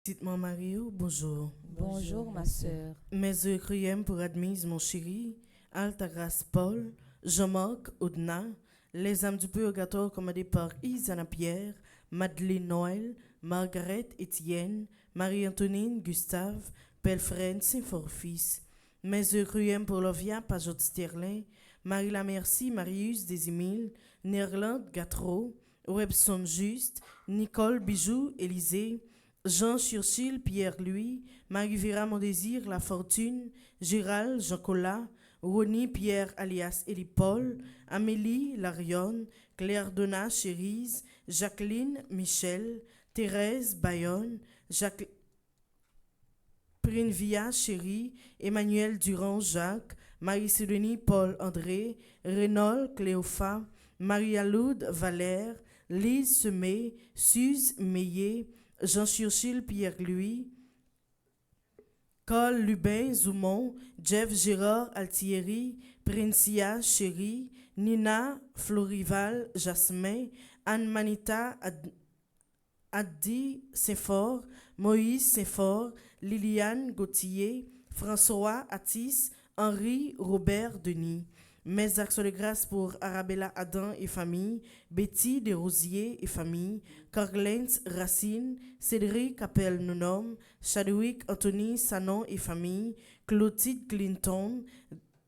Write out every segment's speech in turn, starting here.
Dites-moi Mario, bonjour. Bonjour ma sœur. Mes requiem pour admise mon chéri, Alta Grâce Paul, Jean-Marc Audna, les âmes du purgatoire commandées par Isana Pierre, Madeleine Noël, Margaret Étienne, Marie-Antonine Gustave, Pelfred Saint-Forfils. Mes requiem pour Lovia Pajot Sterling, Marie La Merci, Marius Desimil, Nerland Gatreau, Webson Juste, Nicole Bijou Élysée, Jean Churchill, Pierre-Louis, Marie-Vera Mondésir, La Fortune, Gérald, Jean Collat, Ronnie, Pierre alias Élie Paul, Amélie, Larion, Claire Donna, Chérise, Jacqueline, Michel, Thérèse, Bayonne, Jacques Prinvia, Chérie, Emmanuel Durand, Jacques, Marie-Sidonie, Paul, André, Renaud, Cléopha, Marie-Aloude, Valère, Lise Semé, Suze Meillet, Jean Churchill, Pierre-Louis, Col Lubin, Zoumont, Jeff Gérard, Altieri, Princia, Chéri, Nina, Florival, Jasmin, Anne Manita, Addi, Saint-Fort, Moïse, Saint-Fort, Liliane, Gauthier, François, Attis, Henri, Robert, Denis. Mes actions de grâce pour Arabella Adam et famille, Betty Desrosiers et famille, Carlens Racine, Cédric Capel Nonom, Chadwick Anthony Sanon et famille, Clotilde Clinton,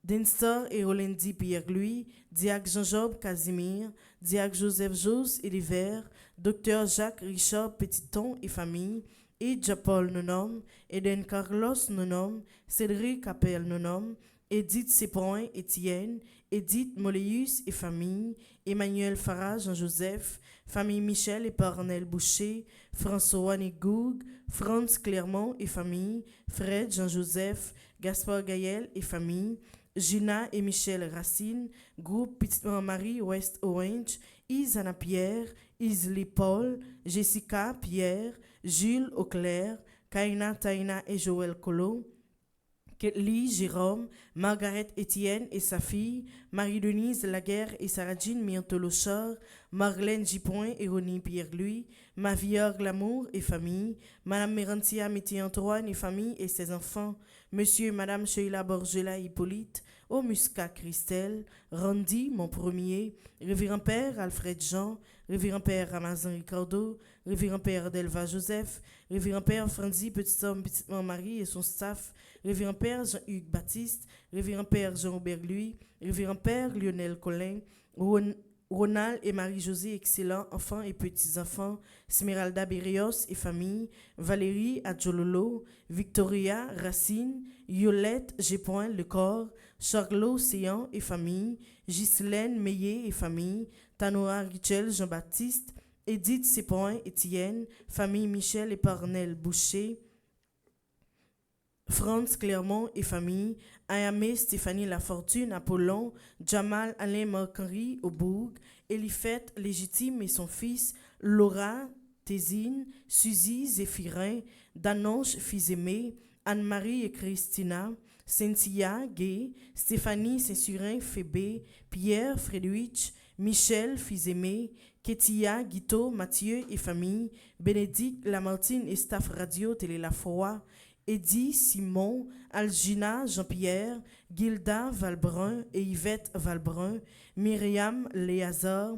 Dinstar et Rolendi Pierre-Louis, Diac Jean-Job Casimir, Diac Joseph Jos et Liver, Dr Jacques Richard Petiton et famille, Idja Paul Nonom, Eden Carlos Nonom, Cédric Capel Nonom, Edith Sépoin Étienne, Edith Moléus et famille, Emmanuel Farah Jean-Joseph, famille Michel et Parnell Boucher, François Négoug, Franz Clermont et famille, Fred Jean-Joseph, Gaspard Gaël et famille, Gina et Michel Racine, groupe Petite Marie West Orange, Isana Pierre, Isli Paul, Jessica Pierre, Jules Auclair, Kaina Taina et Joël Collot, Ketli Jérôme, Margaret Étienne et sa fille, Marie-Denise Laguerre et Sarah-Jean Miantolochard, Marlène Gipoin et Ronnie Pierre-Louis, Mavior Glamour et famille, Madame Mérantia Métier-Antoine et famille et ses enfants, Monsieur et Madame Sheila Borgela Hippolyte, Omusca Christelle, Randy, mon premier, Révérend Père Alfred Jean, Révérend Père Ramazan Ricardo, Révérend Père Delva Joseph, Révérend Père Franzi Petit Homme Petite Marie et son staff, Révérend Père Jean-Hugues Baptiste, Révérend Père Jean-Robert Louis, Révérend Père Lionel Collin, Ronald et Marie-Josée Excellent, enfants et petits-enfants, Smeralda Berrios et famille, Valérie Adjololo, Victoria Racine, Yolette Gépoin Lecor, Charlot Séan et famille, Ghislaine Meillet et famille, Tanoa Richel Jean-Baptiste, Edith Sépoin Étienne, famille Michel et Parnell Boucher, Franz Clermont et famille, Ayamé Stéphanie Lafortune, Apollon, Jamal Alain Marc-Henri Aubourg, Elifette Légitime et son fils, Laura Thésine, Suzy Zéphirin, Danonche Fils-Aimé, Anne-Marie et Christina, Cynthia Gay, Stéphanie Saint-Surin Fébé, Pierre Frédéric, Michel Fils-Aimé, Kétia Guito, Mathieu et famille, Bénédicte Lamartine et staff radio Télé La Foi, Eddie Simon, Algina Jean-Pierre, Gilda Valbrun et Yvette Valbrun, Myriam Léazard,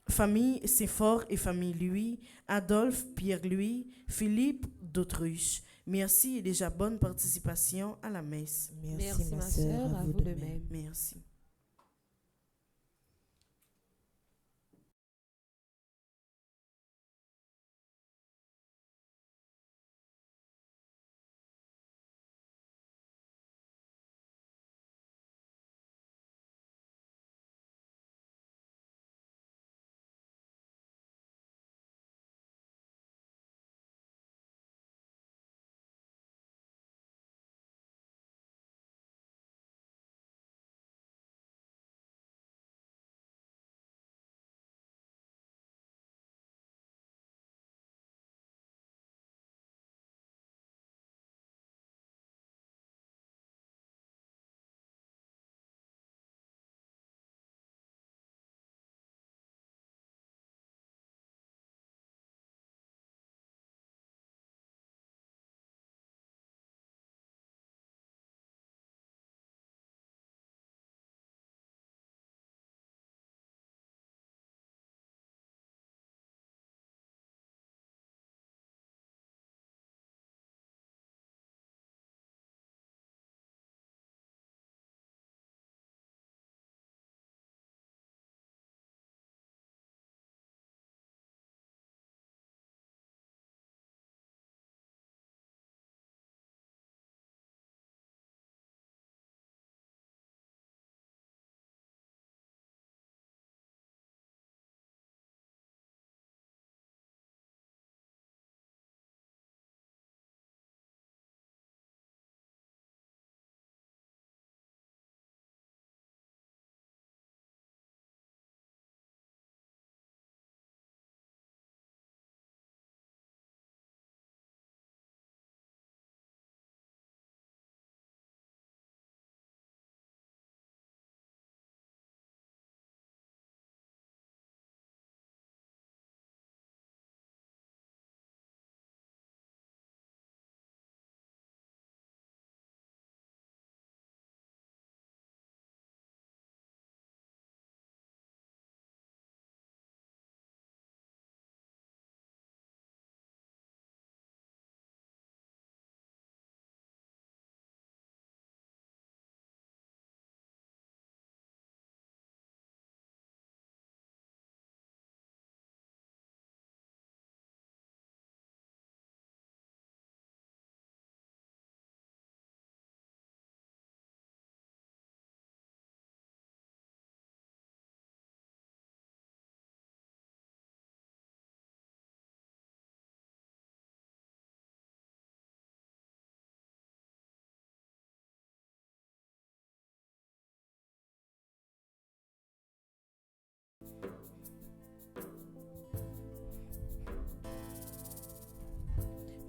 famille Saint-Fort et famille Louis, Adolphe, Pierre-Louis, Philippe d'Autruche. Merci et déjà bonne participation à la messe. Merci ma sœur, à vous de même. Merci.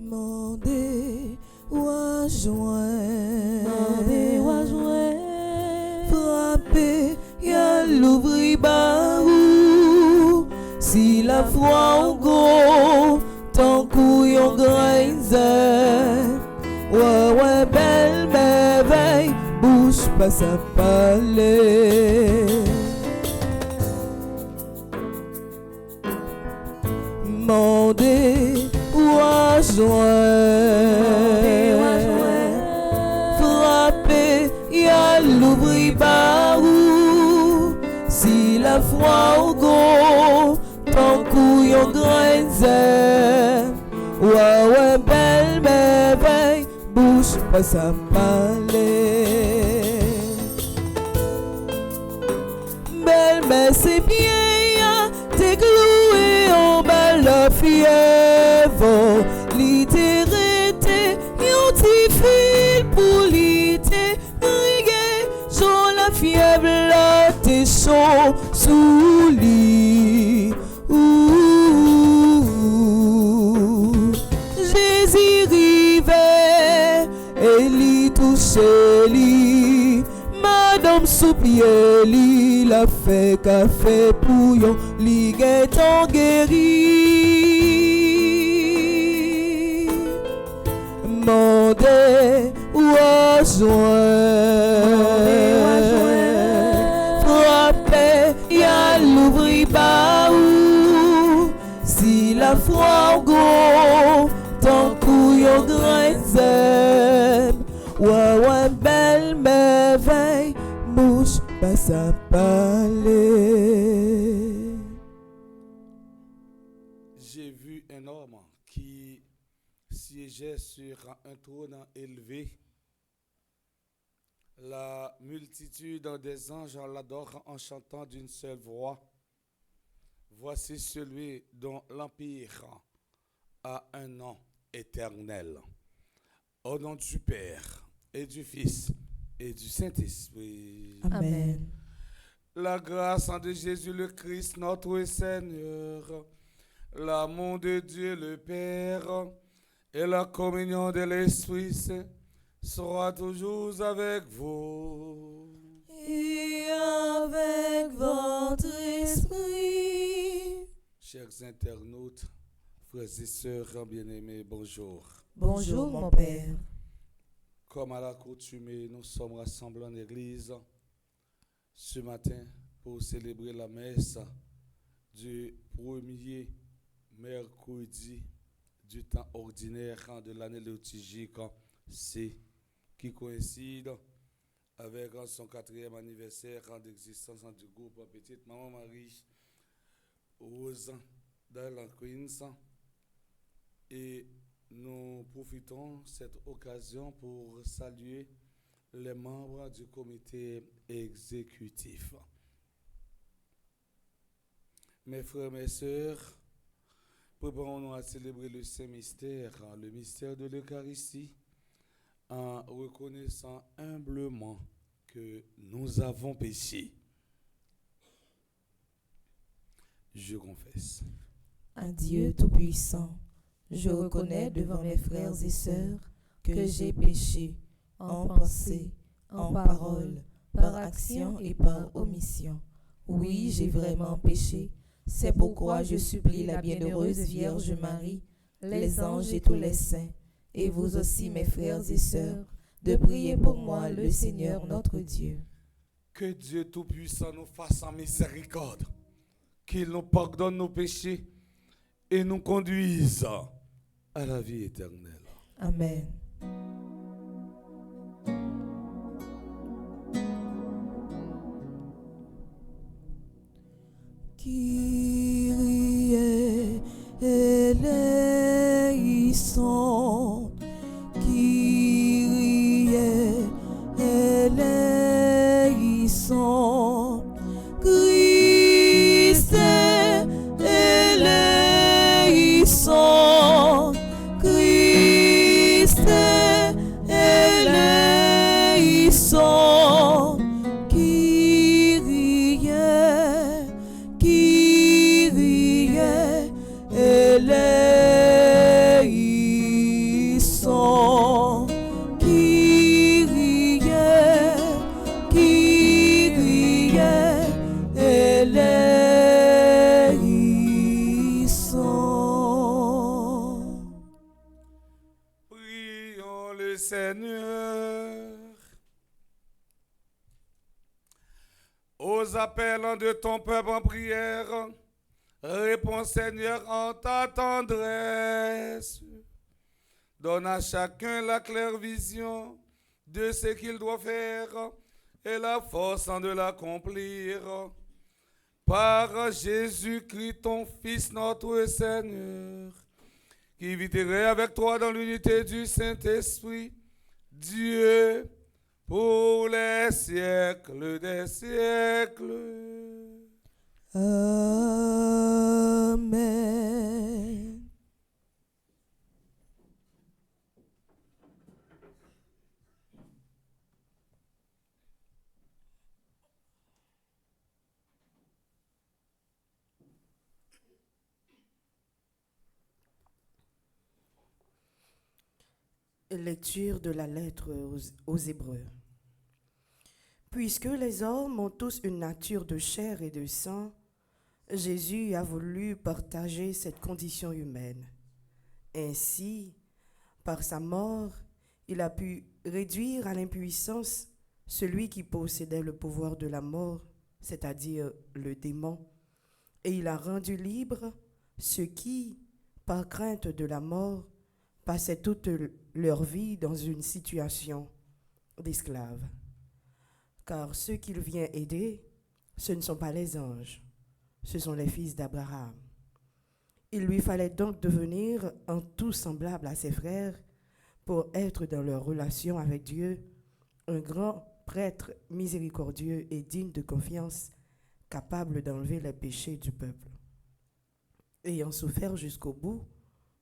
Mandez ou à joindre, frappez, y'a l'ouvri barou. Si la foi en gros, tant couillon grinze, ouais, belle merveille, bouge pas sa palais. Mandez ou à joindre, frappez, y'a l'ouvri barou. Si la foi au gros, tant couillon grinze, ouais, belle merveille, bouge pas sa palais. Belle mais c'est bien, t'es cloué en bas la fièvre, littérité, yon ti fil pour l'ité, briguer, j'en la fièvre là, t'es chaud sous lit. Jésus rivait, et li touche li, madame sous pied li, la fait café pour yon, li guetan guéri. Mandez ou à joindre, frappez, y'a l'ouvri barou. la frogo, tant couillon grain zèbre. Ouais, belle merveille, bouche pas sa parler. J'ai vu un homme qui siégeait sur un trône élevé. La multitude des anges l'adore en chantant d'une seule voix. Voici celui dont l'empire a un nom éternel. Au nom du Père et du Fils et du Saint-Esprit. Amen. La grâce de Jésus le Christ, notre Seigneur, l'amour de Dieu le Père et la communion de l'Esprit Saint sera toujours avec vous. Et avec votre esprit. Chers internautes, frères et sœurs bien-aimés, bonjour. Bonjour mon Père. Comme à l'accoutumée, nous sommes rassemblés en église ce matin pour célébrer la messe du premier mercredi du temps ordinaire de l'année liturgique C, qui coïncide avec son 4e anniversaire d'existence du groupe Petite Maman Marie Rose d'Island Queens. Et nous profitons de cette occasion pour saluer les membres du comité exécutif. Mes frères, mes sœurs, préparons-nous à célébrer le Saint-Mystère, le mystère de l'Eucharistie, en reconnaissant humblement que nous avons péché. Je confesse. Un Dieu tout-puissant, je reconnais devant mes frères et sœurs que j'ai péché en pensée, en parole, par action et par omission. Oui, j'ai vraiment péché. C'est pourquoi je supplie la bienheureuse Vierge Marie, les anges et tous les saints, et vous aussi mes frères et sœurs, de prier pour moi le Seigneur notre Dieu. Que Dieu Tout-Puissant nous fasse en miséricorde, qu'il nous pardonne nos péchés et nous conduise à la vie éternelle. Amen. Kyrie eleison, Kyrie eleison, Christ eleison, Christ eleison, Kyrie eleison, Kyrie eleison. Prions le Seigneur. Aux appels de ton peuple en prière, réponds Seigneur en ta tendresse. Donne à chacun la claire vision de ce qu'il doit faire et la force de l'accomplir. Par Jésus-Christ, ton Fils, notre Seigneur, qui vivrait avec toi dans l'unité du Saint-Esprit, Dieu, pour les siècles des siècles. Amen. Lecture de la lettre aux Hébreux. Puisque les hommes ont tous une nature de chair et de sang, Jésus a voulu partager cette condition humaine. Ainsi, par sa mort, il a pu réduire à l'impuissance celui qui possédait le pouvoir de la mort, c'est-à-dire le démon, et il a rendu libre ceux qui, par crainte de la mort, passaient toute leur vie dans une situation d'esclave. Car ceux qu'il vient aider, ce ne sont pas les anges, ce sont les fils d'Abraham. Il lui fallait donc devenir en tout semblable à ses frères pour être dans leur relation avec Dieu, un grand prêtre miséricordieux et digne de confiance, capable d'enlever les péchés du peuple. Ayant souffert jusqu'au bout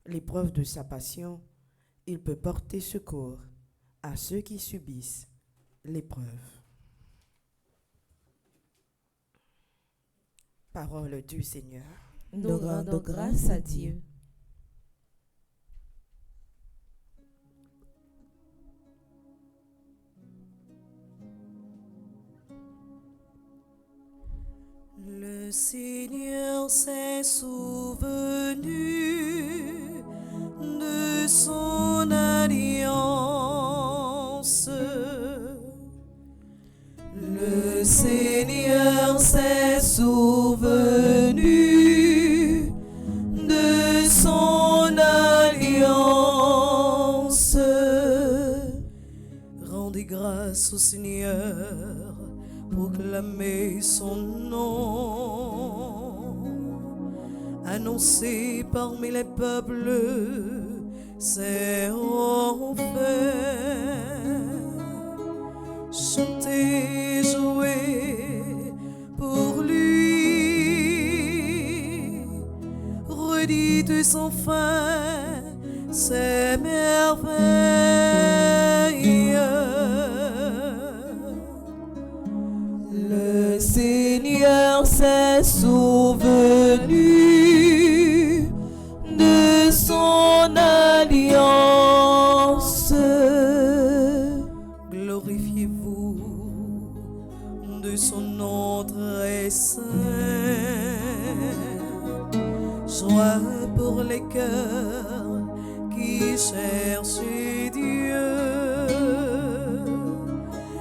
l'épreuve de sa passion, il peut porter secours à ceux qui subissent l'épreuve. Parole du Seigneur. Nous rendons grâce à Dieu. Le Seigneur s'est souvenu de son alliance. Le Seigneur s'est souvenu de son alliance. Rendez grâce au Seigneur, proclamez son nom, annoncez parmi les peuples ses hauts faits, chantez, jouez pour lui, redites sans fin ses merveilles. Le Seigneur s'est souvenu de son alliance. Glorifiez-vous de son nom très saint. Joie pour les cœurs qui cherchent Dieu.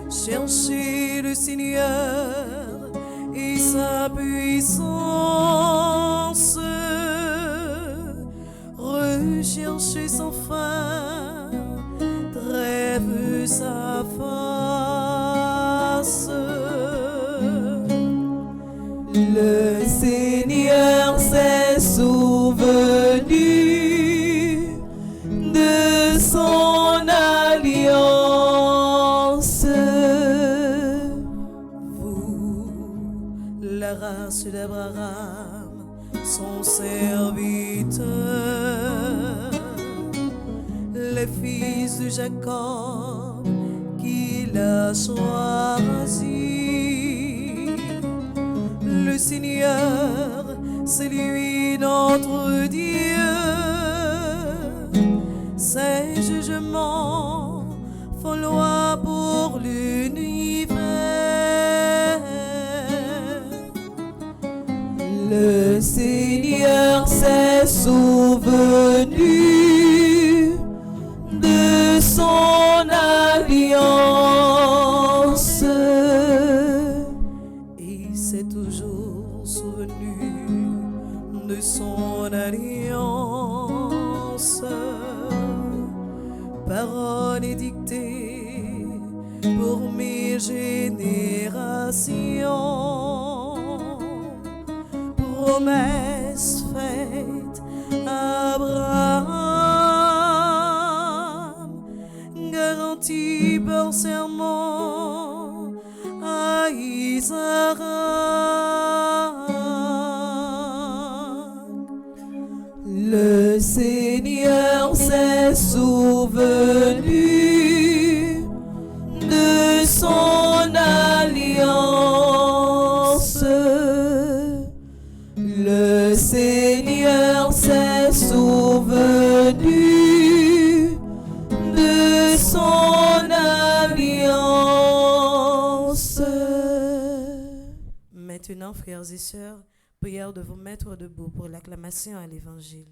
Cherchez le Seigneur et sa puissance. Recherchez sans fin, trêve sa face. Le Seigneur s'est souvenu de son alliance. La race d'Abraham, son serviteur, les fils de Jacob qu'il a choisis. Le Seigneur, c'est lui notre Dieu. Ses jugements font loi pour l'univers. Le Seigneur s'est souvenu de son alliance et s'est toujours souvenu de son alliance. Parole édictée pour mes générations, promesse faite à Abraham, garantie par serment à Isaac. Le Seigneur s'est souvenu de son alliance. Le Seigneur s'est souvenu de son alliance. Maintenant, frères et sœurs, prière de vous mettre debout pour l'acclamation à l'Évangile.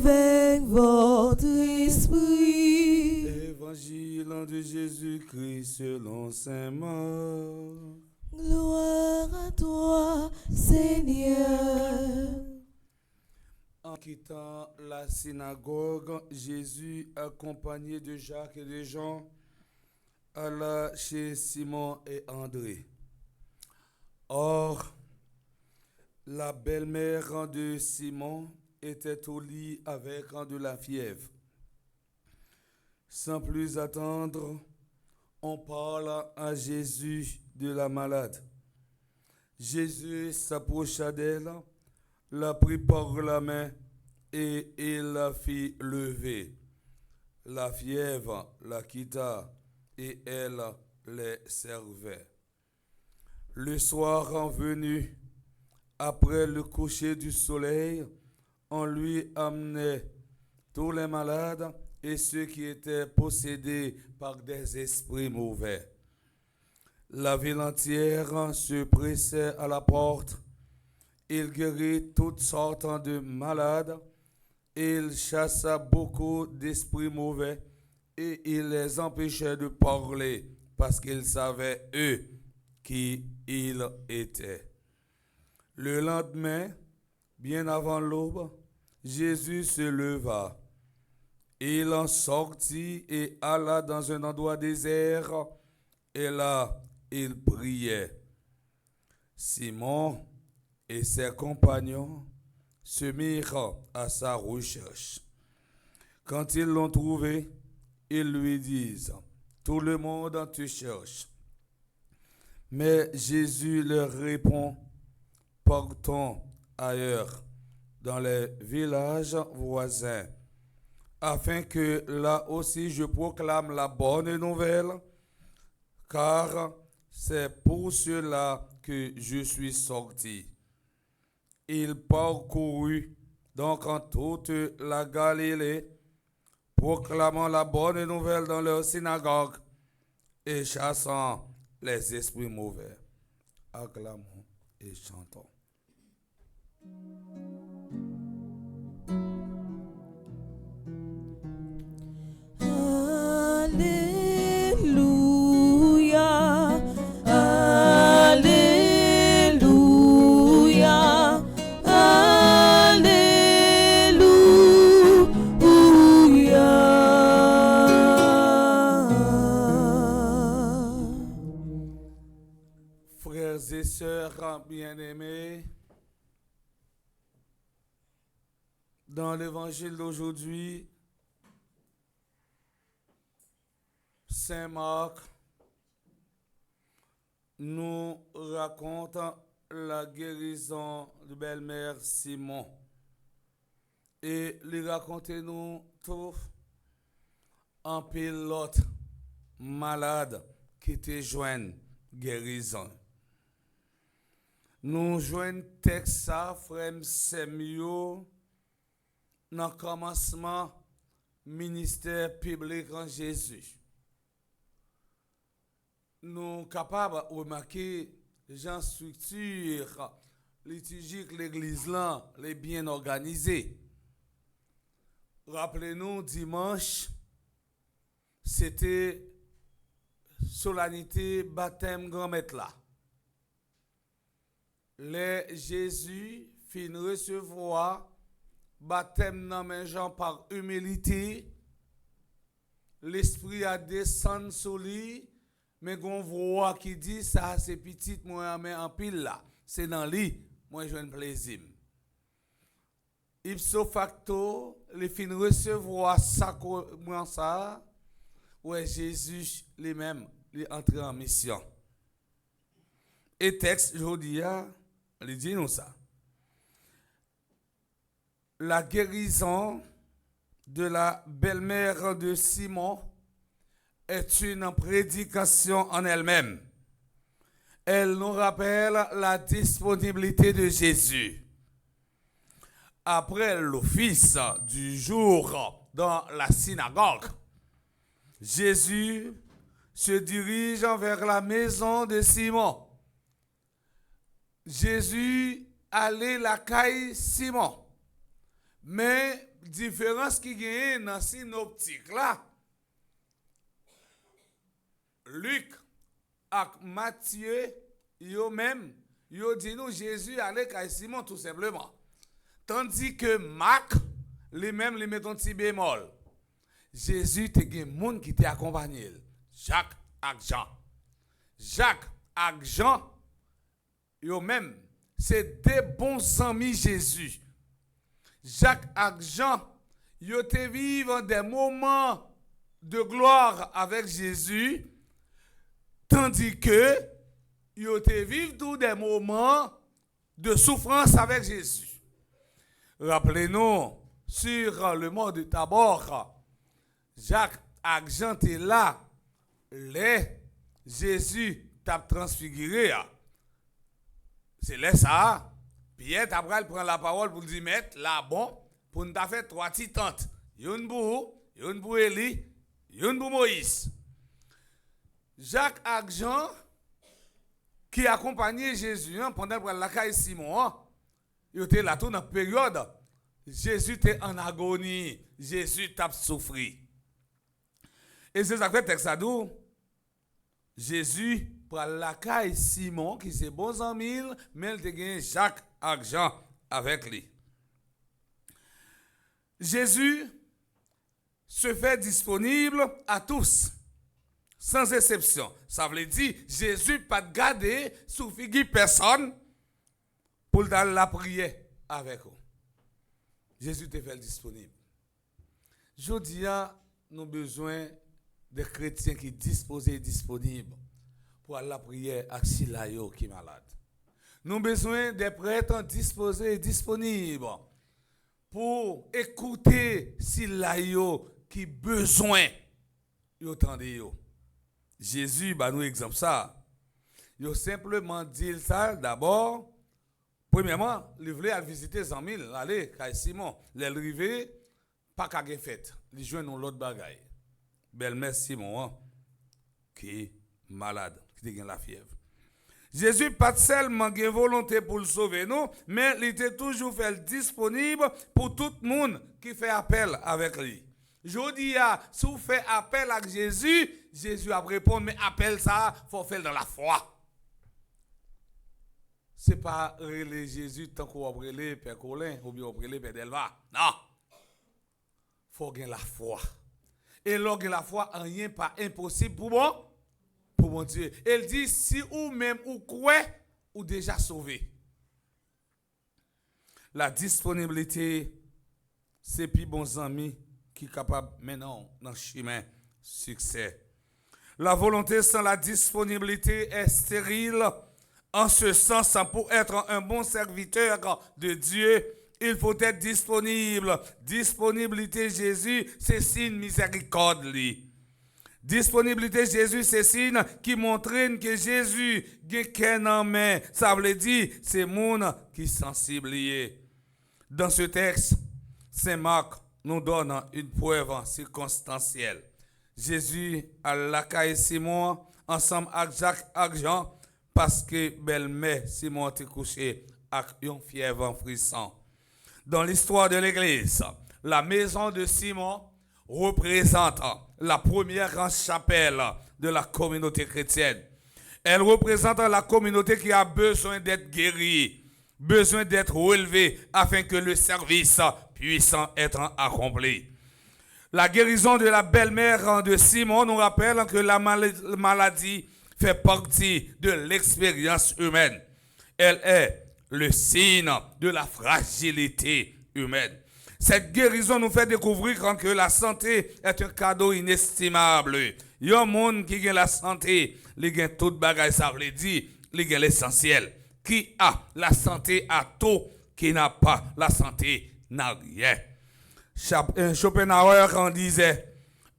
avec votre esprit. Évangile de Jésus-Christ selon saint Marc. Gloire à toi, Seigneur. En quittant la synagogue, Jésus, accompagné de Jacques et de Jean, alla chez Simon et André. Or, la belle-mère de Simon était au lit avec de la fièvre. Sans plus attendre, on parle à Jésus de la malade. Jésus s'approcha d'elle, la prit par la main et il la fit lever. La fièvre la quitta et elle les servait. Le soir venu, après le coucher du soleil, on lui amenait tous les malades et ceux qui étaient possédés par des esprits mauvais. La ville entière se pressait à la porte. Il guérit toutes sortes de malades. Il chassa beaucoup d'esprits mauvais et il les empêchait de parler parce qu'ils savaient, eux, qui il était. Le lendemain, bien avant l'aube, Jésus se leva. Il en sortit et alla dans un endroit désert, et là, il priait. Simon et ses compagnons se mirent à sa recherche. Quand ils l'ont trouvé, ils lui disent, « Tout le monde te cherche. » Mais Jésus leur répond, « Partons ailleurs, dans les villages voisins, afin que là aussi je proclame la bonne nouvelle, car c'est pour cela que je suis sorti. » Il parcourut donc en toute la Galilée, proclamant la bonne nouvelle dans leur synagogue et chassant les esprits mauvais. Acclamons et chantons. Alléluia, Alléluia, Alléluia. Frères et sœurs bien-aimés, dans l'évangile d'aujourd'hui, Saint Marc nous raconte la guérison de belle-mère Simon. Et lui racontez-nous tout en pilote malade qui te joignent guérison. Nous joignons texte ça, frère Semio, dans le commencement ministère public en Jésus. Nous sommes capables de remarquer les structures liturgiques de l'église là, les bien organisées. Rappelez-nous, dimanche, c'était solennité baptême grand-maître là. Les Jésus fin recevoir baptême dans mes gens par humilité, l'esprit a descendu sur lui, mais qu'on voit qui dit ça c'est petit moi en pile là, c'est dans lui, moi je un plaisir. Ipso facto, les fin recevoir ça moi ça, ouais Jésus lui-même il entre en mission. Et texte aujourd'hui il dit nous ça. La guérison de la belle-mère de Simon est une prédication en elle-même. Elle nous rappelle la disponibilité de Jésus. Après l'office du jour dans la synagogue, Jésus se dirige vers la maison de Simon. Jésus allait la caille Simon. Mais différence qui gagne dans synoptique là. Luc et Matthieu, yo même, yo dit nous Jésus allait à Simon tout simplement. Tandis que Marc, lui-même, lui met un petit bémol. Jésus te gen moun qui t'a accompagné. Jacques et Jean. Jacques et Jean, yo même, c'est des bons amis Jésus. Jacques et Jean, yo te vivent des moments de gloire avec Jésus, tandis que yo te vivent tous des moments de souffrance avec Jésus. Rappelez-nous, sur le mont de Tabor, Jacques et Jean étaient là, Jésus t'a transfiguré. C'est là ça. Pierre t'a prend la parole pour dire mettre là bon pour nous faire 3 petites tentes. Une pour Élie, une pour Moïse. Jacques et Jean qui accompagnaient Jésus pendant la caille Simon, ils étaient là tout dans la période. Jésus était en agonie. Jésus t'a souffert. Et c'est ça que le texte a dit. Jésus prend la caille Simon qui c'est bon ami, mais il a Jacques et Jean avec lui. Jésus se fait disponible à tous, sans exception. Ça veut dire Jésus pas de garder sous figure personne pour la prière avec vous. Jésus te fait disponible. Je dis, nous avons besoin de chrétiens qui disposent et disponibles pour la prière avec Silayo qui est malade. Nous avons besoin de prêtres disposés et disponibles pour écouter Silayo qui besoin de Jésus, bah nous exemple ça. Il a simplement dit ça d'abord. Premièrement, il voulait visiter 100 000, aller à Simon. L'arrivée, pas qu'à faire fête. Il joue dans l'autre bagaille. Belle-mère Simon, qui est malade, qui a la fièvre. Jésus pas seulement une volonté pour le sauver, nous, mais il était toujours fait disponible pour tout le monde qui fait appel avec lui. Je dis, si vous faites appel à Jésus, Jésus a répondu, mais appel ça, il faut faire dans la foi. Ce n'est pas relais Jésus tant qu'on va relais Père Colin ou bien on relais Père Delva. Non. Il faut gagner la foi. Et lorsque la foi, rien pas impossible pour mon Dieu. Elle dit, si ou même ou quoi, ou déjà sauvé. La disponibilité, c'est plus bons amis qui sont capables maintenant dans le chemin succès. La volonté sans la disponibilité est stérile. En ce sens, pour être un bon serviteur de Dieu, il faut être disponible. Disponibilité Jésus, c'est signe miséricorde. Disponibilité Jésus, c'est signe qui montre que Jésus n'a qu'un en main. Ça veut dire, c'est monde qui est sensible. Dans ce texte, Saint Marc nous donne une preuve circonstancielle. Jésus a la caille Simon ensemble avec Jacques et Jean parce que belle-mère Simon était couché avec une fièvre en frisson. Dans l'histoire de l'Église, la maison de Simon représente la première grande chapelle de la communauté chrétienne. Elle représente la communauté qui a besoin d'être guérie, besoin d'être relevée afin que le service puisse être accompli. La guérison de la belle-mère de Simon nous rappelle que la maladie fait partie de l'expérience humaine. Elle est le signe de la fragilité humaine. Cette guérison nous fait découvrir que la santé est un cadeau inestimable. Il y a un monde qui a la santé, il a tout bagage, ça veut dire, il a l'essentiel. Qui a la santé a tout, qui n'a pas la santé n'a rien. Schopenhauer en disait,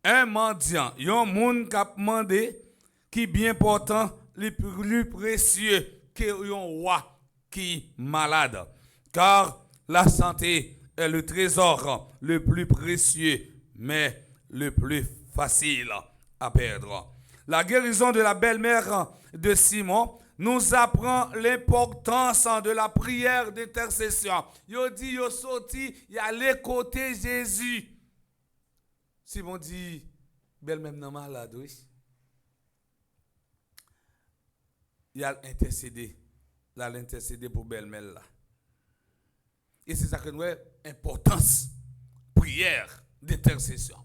un mendiant, il y a un monde qui a demandé, qui bien portant, le plus précieux que un roi qui est malade. Car la santé est le trésor le plus précieux, mais le plus facile à perdre. La guérison de la belle-mère de Simon nous apprend l'importance de la prière d'intercession. Yo dit, yo sorti, y a les côtés Jésus. Simon dit, belle même non malade, oui. Il a intercédé. Là, l'intercédé pour belle-mère là. Et c'est ça que nous avons importance. Prière d'intercession.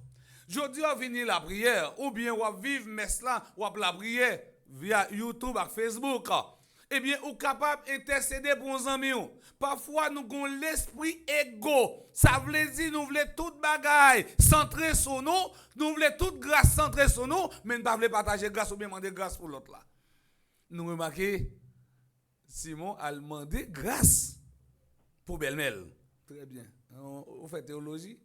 Je dis à venir la prière, ou bien on va vivre messe là, ou la prière via YouTube et Facebook. Eh bien, ou capable d'intercéder pour nos amis. Parfois, nous avons l'esprit égo. Ça veut dire nous voulons toute bagaille centrée sur nous, nous voulons toute grâce centrée sur nous, mais nous ne voulons pas partager grâce ou bien demander grâce pour l'autre là. Nous remarquons, Simon a demandé grâce pour belle-mère. Très bien. On fait théologie.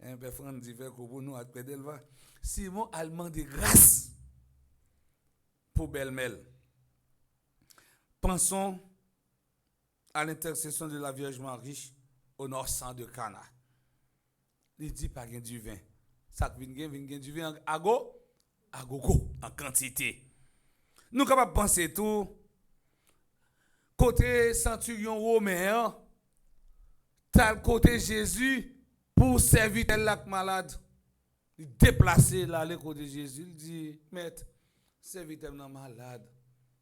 Un peu Franck dit que pour nous, à Pédelva. Simon a demandé grâce pour belle-mère. Pensons à l'intercession de la Vierge Marie au nord sang de Cana. Il dit pas qu'il y a du vin. Ça vient du vin à gogo, en quantité. Nous sommes capables de penser tout. Côté centurion romain, tel côté Jésus, pour servir tel lac malade. Il déplacer là, le côté Jésus. Il dit, maître, servir tel malade,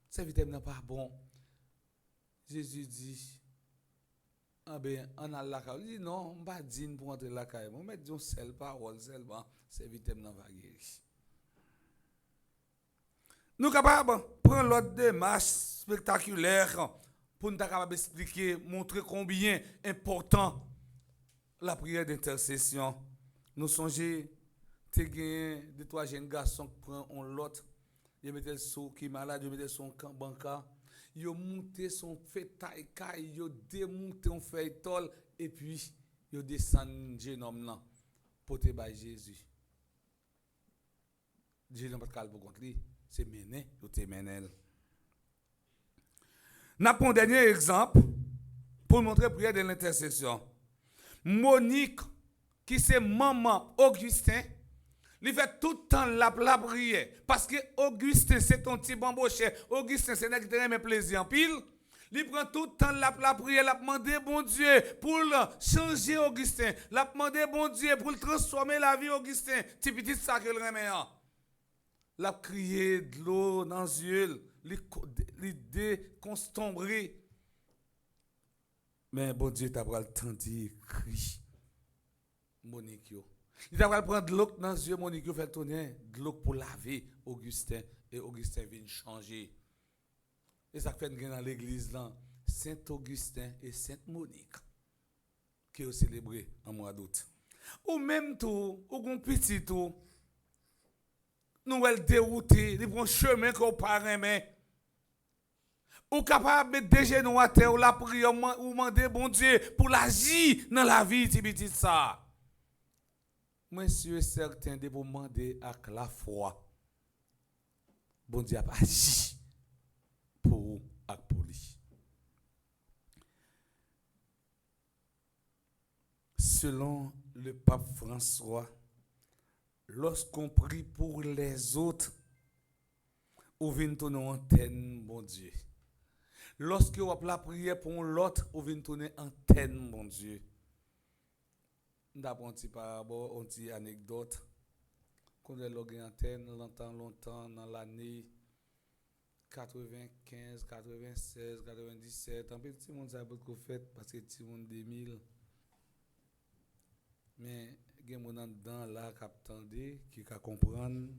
servir tel pas bon. Jésus dit, ah ben, on a la caille. Il dit, non, on ne va pas dire pour entrer la caille. On va mettre une seule parole, seulement, servir tel va guérir. Nous sommes capables de prendre l'autre démarche spectaculaire pour nous capable expliquer, montrer combien important la prière d'intercession. Nous songeons, tu as deux, trois jeunes garçons qui prennent l'autre, ils mettent son qui est malade, ils mettent son camp bancaire, ils montent son fétail, ils démontent son feuille et puis ils descendent jeune homme là pour te bailler Jésus. Jésus n'a pas de calme pour contre lui. C'est mené, ou te mené. Nous avons un dernier exemple pour montrer la prière de l'intercession. Monique, qui c'est maman Augustin, il fait tout le temps la prière. Parce que Augustin, c'est ton petit bamboché. Augustin, c'est un qui te plaisir en pile. Il prend tout le temps la prière, la demander bon Dieu pour changer Augustin. La demander bon Dieu pour transformer la vie Augustin. C'est petit ça que le remet. La crier de l'eau dans les yeux, l'idée constombrer. Mais bon Dieu t'a pas le temps de crier. Monique. Il t'a pas prendre de l'eau dans les yeux, Monique fait tourner de l'eau pour laver Augustin. Et Augustin vient changer. Et ça fait dans l'église là, Saint-Augustin et Sainte-Monique, qui ont célébré en mois d'août. Ou même tout, ou un petit tout. Nous allons dérouter, nous prenons chemin qu'on parle, mais ou capable de mettre des genoux à terre, ou la prière, ou demander bon Dieu pour l'agir dans la vie, petit ça. Moi, je suis certain de vous demander avec la foi. Bon Dieu a agi pour vous et pour lui. Selon le pape François, lorsqu'on prie pour les autres, on vient tourner antenne, bon Dieu. Lorsqu'on a la prière pour l'autre, on vient tourner antenne, bon Dieu. D'abord, un petit parabole, une petite anecdote. Quand on a une antenne, longtemps, dans l'année 95, 96, 97, un petit monde ça beaucoup fait parce que petit monde 2000. Mais il y a des gens dedans là qui comprennent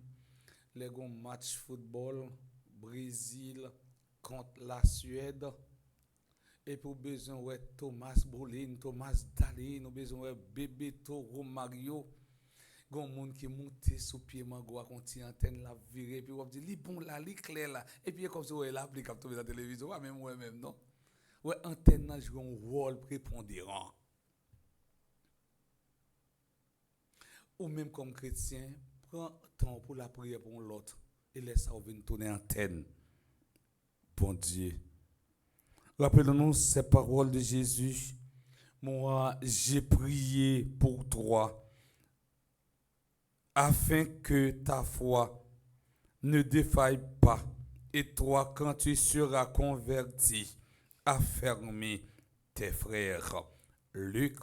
les match football Brésil contre la Suède et pour besoin ouais Thomas Brolin, Thomas Dalin, nous besoin ouais Bebeto Romario, gon monde qui monte sous pied mango à continue antenne la virer puis on dit li bon là, li clair là et puis comme ça ouais là applique capter la télévision ouais même non. Ouais antenne là joue un rôle prépondérant. Ou même comme chrétien, prends temps pour la prière pour l'autre et laisse ça venir tourner antenne. Bon Dieu. Rappelons-nous ces paroles de Jésus. Moi, j'ai prié pour toi afin que ta foi ne défaille pas Et toi, quand tu seras converti, affermis tes frères. Luc,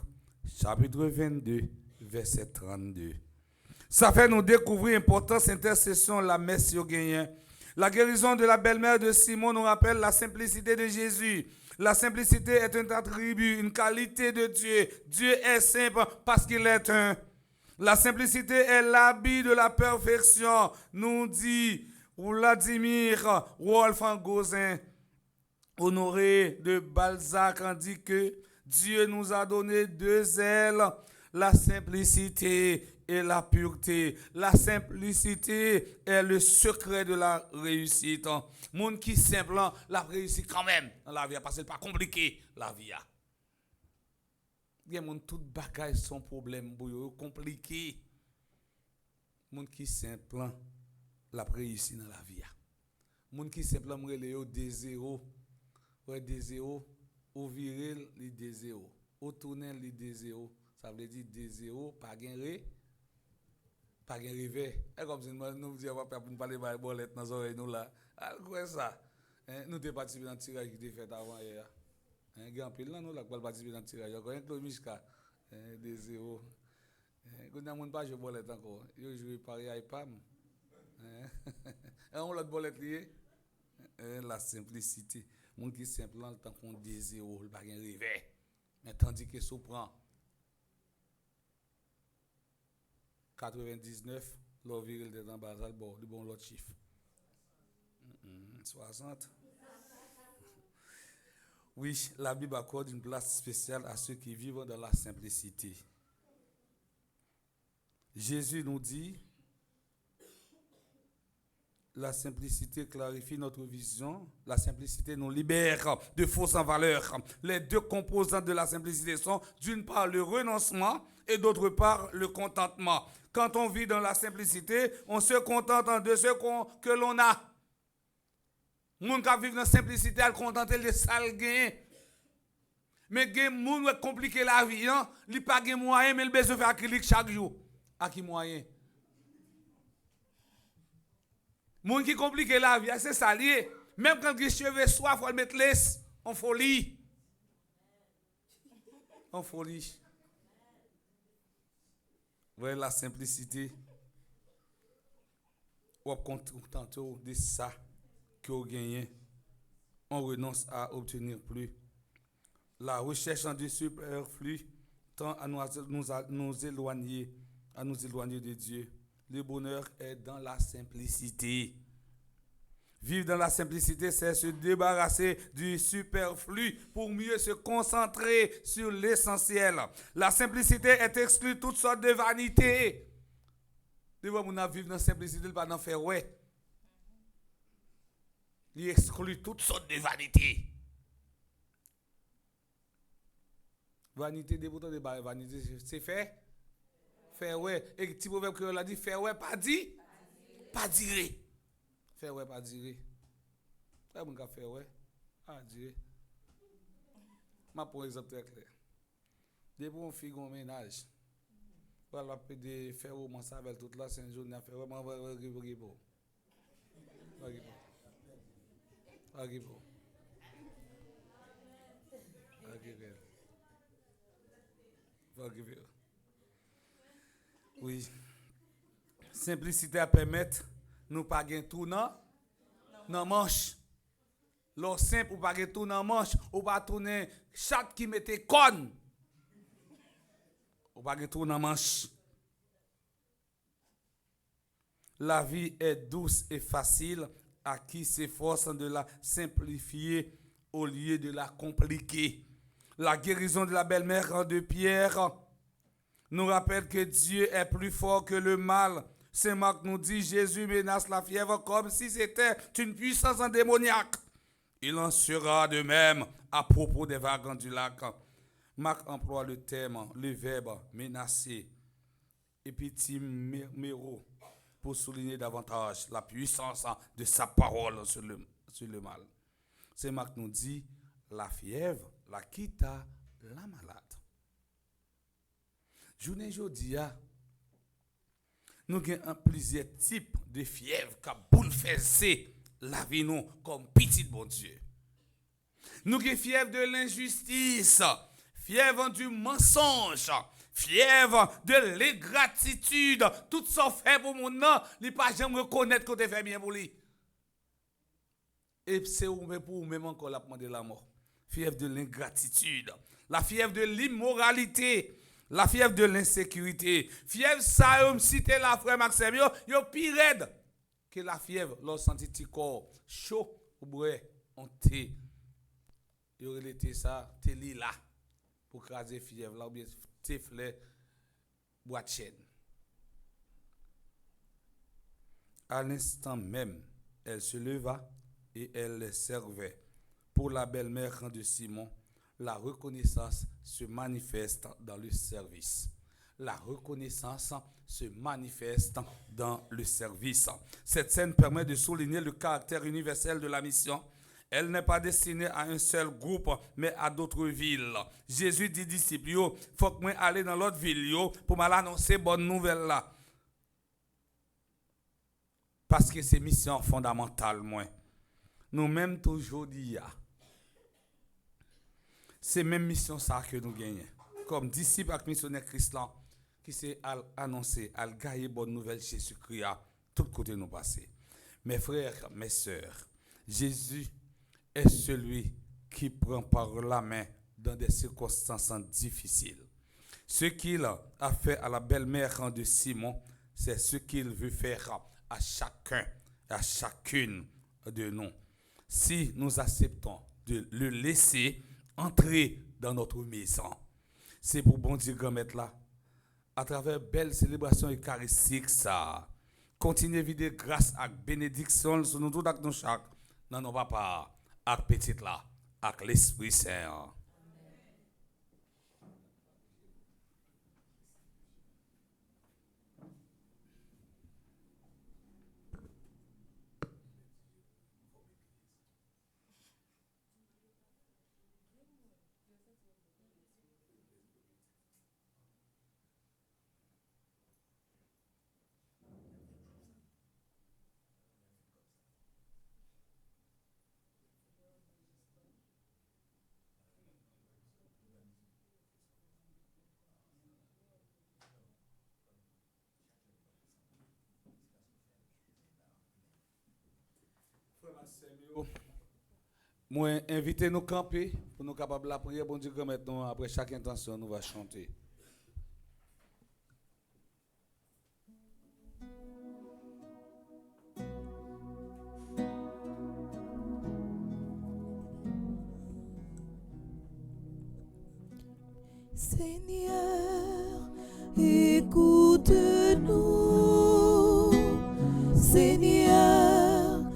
chapitre 22, verset 32. Ça fait nous découvrir l'importance de l'intercession, la messe sur gagnant. La guérison de la belle-mère de Simon nous rappelle la simplicité de Jésus. La simplicité est un attribut, une qualité de Dieu. Dieu est simple parce qu'il est un. La simplicité est l'habit de la perfection, nous dit Vladimir Wolfgang Honoré de Balzac, en dit que Dieu nous a donné deux ailes, la simplicité et la pureté. La simplicité est le secret de la réussite. Monde qui simple, la réussite quand même dans la vie, parce que c'est pas compliqué la vie. Il y a tout bagage son problème compliqué. Monde qui simple, la réussite dans la vie. Monde qui simple, relève des zéros, des zéros, au viril les des zéros, au tournel les des zéros. Ça veut dire des zéros, pas gagner, pas gagner rêver. Et comme si nous disons pas pour parler de bolette dans les oreilles nous là. Quoi ça? Nous t'es participé dans le tirage qui était fait avant hier. Grand pile là nous là pour participer dans le tirage. Quand un Claude Miska des zéros. Quand on n'a pas joué bolette encore. Il joue Paris IPAM. On l'autre bolette lié. La simplicité. Mon qui simple le temps qu'on des zéros, il pas gagner rêver. Mais tandis que ça prend 99, l'eau viril de l'ambassade, bon, du bon l'autre chiffre. 60. Oui, la Bible accorde une place spéciale à ceux qui vivent dans la simplicité. Jésus nous dit, la simplicité clarifie notre vision, la simplicité nous libère de fausses valeurs. Les deux composantes de la simplicité sont d'une part le renoncement et d'autre part le contentement. Quand on vit dans la simplicité, on se contente de ce que l'on a. Moun qui vivent dans la simplicité, elle contente les sales gains. Mais les gens qui compliqué la vie, ils n'ont pas de moyens, mais ils ont besoin de faire acrylique chaque jour. À qui moyen? Moun qui complique la vie, c'est ça lié. Même quand les cheveux soient, il faut mettre les en folie. En folie. Voyez la simplicité. On contente de ça que vous gagnez. On renonce à obtenir plus. La recherche du superflu tend à nous éloigner de Dieu. Le bonheur est dans la simplicité. Vivre dans la simplicité, c'est se débarrasser du superflu pour mieux se concentrer sur l'essentiel. La simplicité est exclue toutes sortes de vanités. Des fois, on a vivre dans la simplicité, il ne va pas faire ouais. Il exclut toutes sortes de vanités. Vanité, débutant de vanité, c'est fait. Faire ouais. Et le petit proverbe que l'a dit, faire ouais, pas dit. Pas dire. Faire ouais, pas dire. Ça mon faire ouais. Pas dire. Ma pour exemple très clair. Depuis on fait un ménage. Voilà de faire au mon savel toute la 5 jours à faire vraiment ribo. Oui. Simplicité à permettre nous pas gagner tout dans manche. L'eau simple ou pas gagner tout dans manche ou pas tourner chaque qui mettait conne. Ou pas gagner tout dans manche. La vie est douce et facile à qui s'efforce de la simplifier au lieu de la compliquer. La guérison de la belle-mère de Pierre nous rappelle que Dieu est plus fort que le mal. Saint Marc nous dit, Jésus menace la fièvre comme si c'était une puissance démoniaque. Il en sera de même à propos des wagons du lac. Marc emploie le terme, le verbe menacer, epitimero, pour souligner davantage la puissance de sa parole sur le mal. Saint Marc nous dit, la fièvre la quitta la malade. Journée aujourd'hui, nous avons plusieurs types de fièvre qui ont bouleversé la vie nous comme petit bon Dieu. Nous qui fièvre de l'injustice, fièvre du mensonge, fièvre de l'ingratitude, tout ça fait pour mon nom, il pas jamais reconnaître qu'on te fait bien pour lui. Et c'est pour vous même encore la demander la mort. Fièvre de l'ingratitude, la fièvre de l'immoralité, la fièvre de l'insécurité. Fièvre ça, yo cité la frère Maxime, yo pire raide que la fièvre, lorsqu'on senti petit corps chaud ou boire on thé. Yo relate ça, thé li là pour craser fièvre là ou bien thé fleur boîte chaîne. À l'instant même, elle se leva et elle les servait. Pour la belle-mère de Simon, la reconnaissance se manifeste dans le service. La reconnaissance se manifeste dans le service. Cette scène permet de souligner le caractère universel de la mission. Elle n'est pas destinée à un seul groupe, mais à d'autres villes. Jésus dit disciples, il faut que moi aller dans l'autre ville pour m'annoncer bonne nouvelle là. Parce que c'est mission fondamentale, moi. Nous-mêmes toujours dit c'est même mission ça que nous gagnons. Comme disciples et missionnaires Christ qui s'est annoncé, à gagner bonne nouvelle Jésus-Christ à tout côté nous passer. Mes frères, mes sœurs, Jésus est celui qui prend par la main dans des circonstances difficiles. Ce qu'il a fait à la belle-mère de Simon, c'est ce qu'il veut faire à chacun, à chacune de nous. Si nous acceptons de le laisser entrer dans notre maison, c'est pour bon Dieu grand-mère là, à travers belles célébrations eucharistiques, ça, continuer à vider grâce et bénédiction sur nous tous avec nous chaque, dans nos papas, avec petit là, avec l'Esprit Saint. Moi, invitez nous camper pour nous capables de prier. Bon Dieu, maintenant, après chaque intention, nous va chanter. Seigneur, écoute-nous. Seigneur,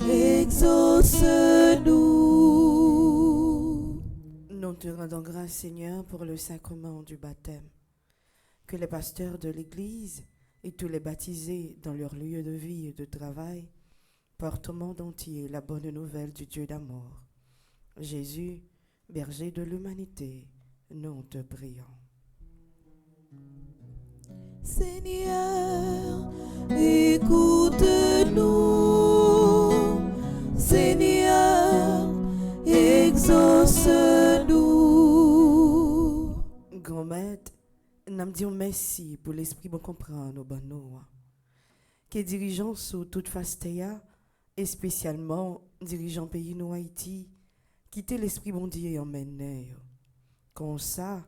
exauce-nous. Nous te rendons grâce, Seigneur, pour le sacrement du baptême. Que les pasteurs de l'Église et tous les baptisés dans leur lieu de vie et de travail portent au monde entier la bonne nouvelle du Dieu d'amour. Jésus, berger de l'humanité, nous te prions. Seigneur, écoute-nous. Seigneur, exauce-nous. Grand Maître, nous disons merci pour l'esprit bon comprendre au bon nous. Que dirigeants sous toute fastéa, et spécialement dirigeants pays nous Haïti, quitter l'esprit bon Dieu et emmener. Comme ça,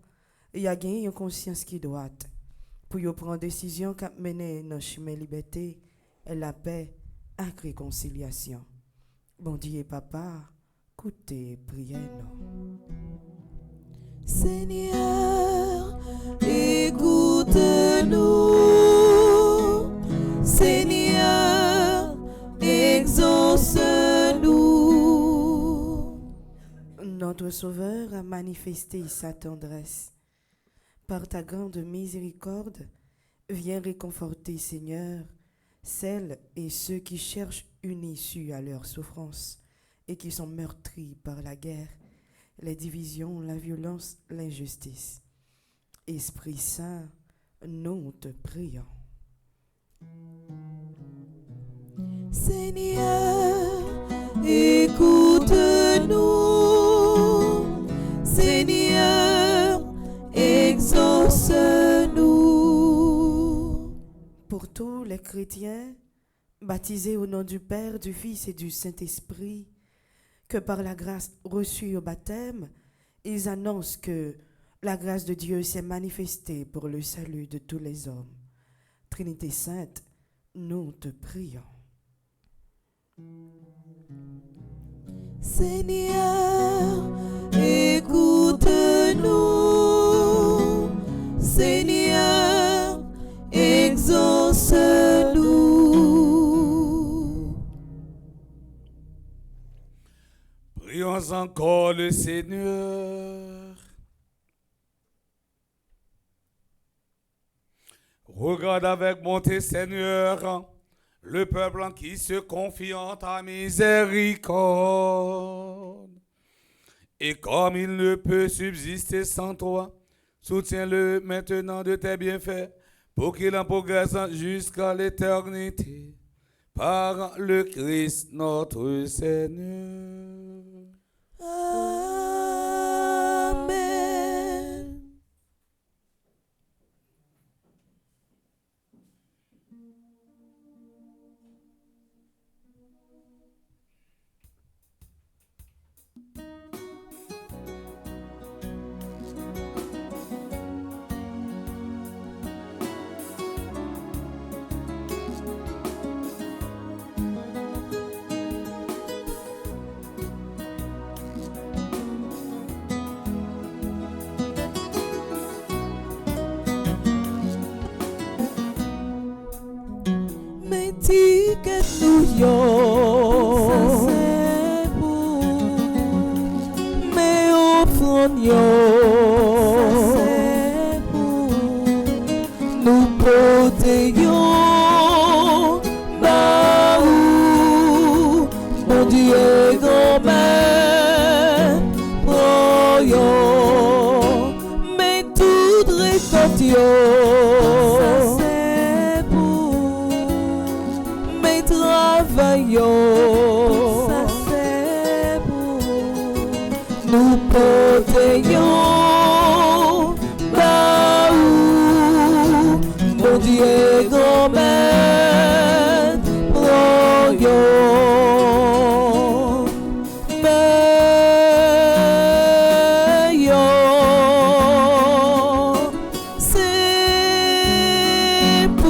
il y a gagné une conscience qui doit pour y prendre décision qui mener dans le chemin liberté, et la paix et la réconciliation. Bon Dieu papa, écoutez, priez-nous. Seigneur, écoute-nous. Seigneur, exauce-nous. Notre Sauveur a manifesté sa tendresse. Par ta grande miséricorde, viens réconforter, Seigneur, celles et ceux qui cherchent une issue à leur souffrance et qui sont meurtris par la guerre, les divisions, la violence, l'injustice. Esprit Saint, nous te prions. Seigneur, écoute-nous. Seigneur, exauce-nous. Pour tous les chrétiens, baptisés au nom du Père, du Fils et du Saint-Esprit, que par la grâce reçue au baptême, ils annoncent que la grâce de Dieu s'est manifestée pour le salut de tous les hommes. Trinité Sainte, nous te prions. Seigneur, écoute-nous. Seigneur, exauce-nous. Prions encore le Seigneur. Regarde avec bonté, Seigneur, le peuple en qui se confie en ta miséricorde. Et comme il ne peut subsister sans toi, soutiens-le maintenant de tes bienfaits, pour qu'il en progresse jusqu'à l'éternité, par le Christ notre Seigneur. Amen. Que nous ça c'est pour mais offrons ça c'est pour nous protégeons bah mon Dieu grand-mère proyon mais tout récolte ça c'est pour travaillons, ça c'est pour nous protégeons, bah mon Dieu grand-mère, proyon, meilleur, c'est pour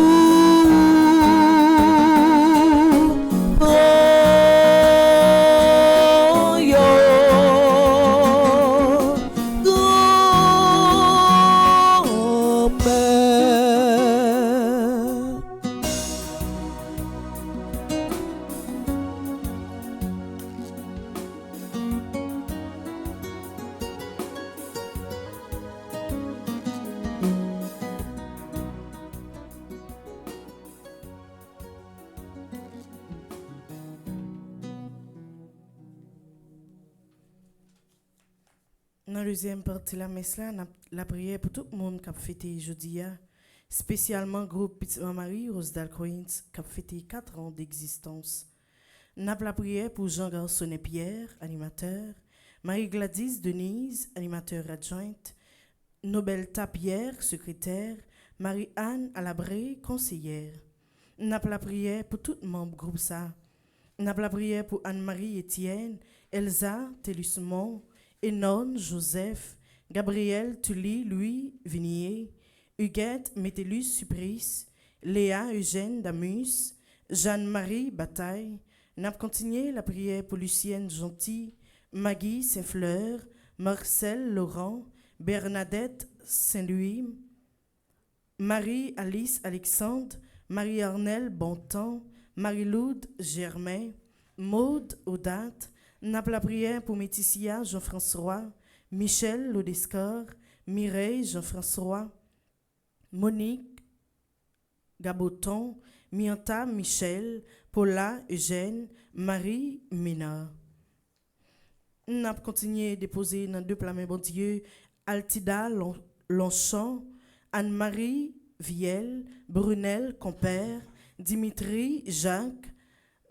Dans la deuxième partie de la messe, là, la prière pour tout le monde qui a fêté jeudi, spécialement groupe Petite Marie Rosdal Queens qui a fêté 4 ans d'existence. N'a la prière pour Jean Garçonnet Pierre, animateur, Marie-Gladys Denise, animateur adjointe, Nobelta Pierre, secrétaire, Marie-Anne Alabré, conseillère. N'a la prière pour tout membre groupe ça. N'a la prière pour Anne-Marie Etienne, Elsa Télusmont, Enon, Joseph, Gabriel, Tully, Louis, Vignier, Huguette, Métellus, Supris, Léa, Eugène, Damus, Jeanne-Marie, Bataille. N'a continué la prière pour Lucienne Gentil, Maggie Saint-Fleur, Marcel Laurent, Bernadette Saint-Louis, Marie-Alice Alexandre, Marie-Arnelle Bontemps, Marie-Loude Germain, Maude Audate. N'a la prière pour Méticia Jean-François, Michel Lodescar, Mireille Jean-François, Monique Gaboton, Mianta Michel, Paula Eugène, Marie Ménard. N'a continué à déposer dans deux plats, bon Dieu, Altida Longchamp, Anne-Marie Viel, Brunel Compère, Dimitri Jacques,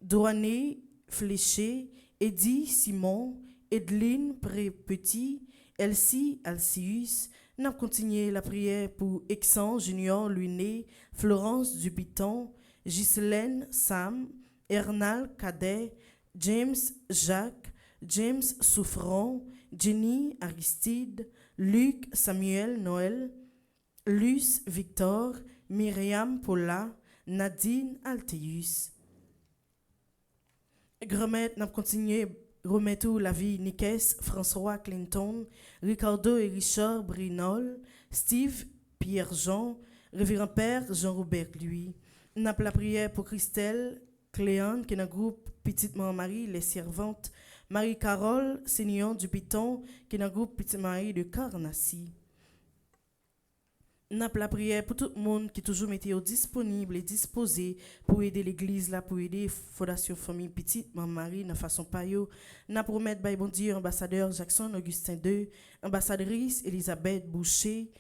Douané Fléché, Eddie Simon, Edeline Pré-Petit, Elsie Alcius. N'a continué la prière pour Exan Junior Luiné, Florence Dubiton, Ghislaine Sam, Ernal Cadet, James Jacques, James Souffron, Jenny Aristide, Luc Samuel Noël, Luce Victor, Myriam Paula, Nadine Alteus. Grand-mère n'a continué remettre la vie Nikes, François Clinton, Ricardo et Richard Brinol, Steve Pierre-Jean, Révérend Père Jean-Robert Louis. N'a la prière pour Christelle Cléante, qui est dans le groupe Petite Marie, les servantes, Marie-Carole Sénillon Dupiton, qui est dans le groupe Petite Marie de Carnacy. N'a la prière pour tout le monde qui toujours été disponible et disposé pour aider l'église là, pour aider Fondation Famille Petite Marie de façon payo. N'a promettre by bon Dieu ambassadeur Jackson Augustin II, ambassadrice Elisabeth Boucher,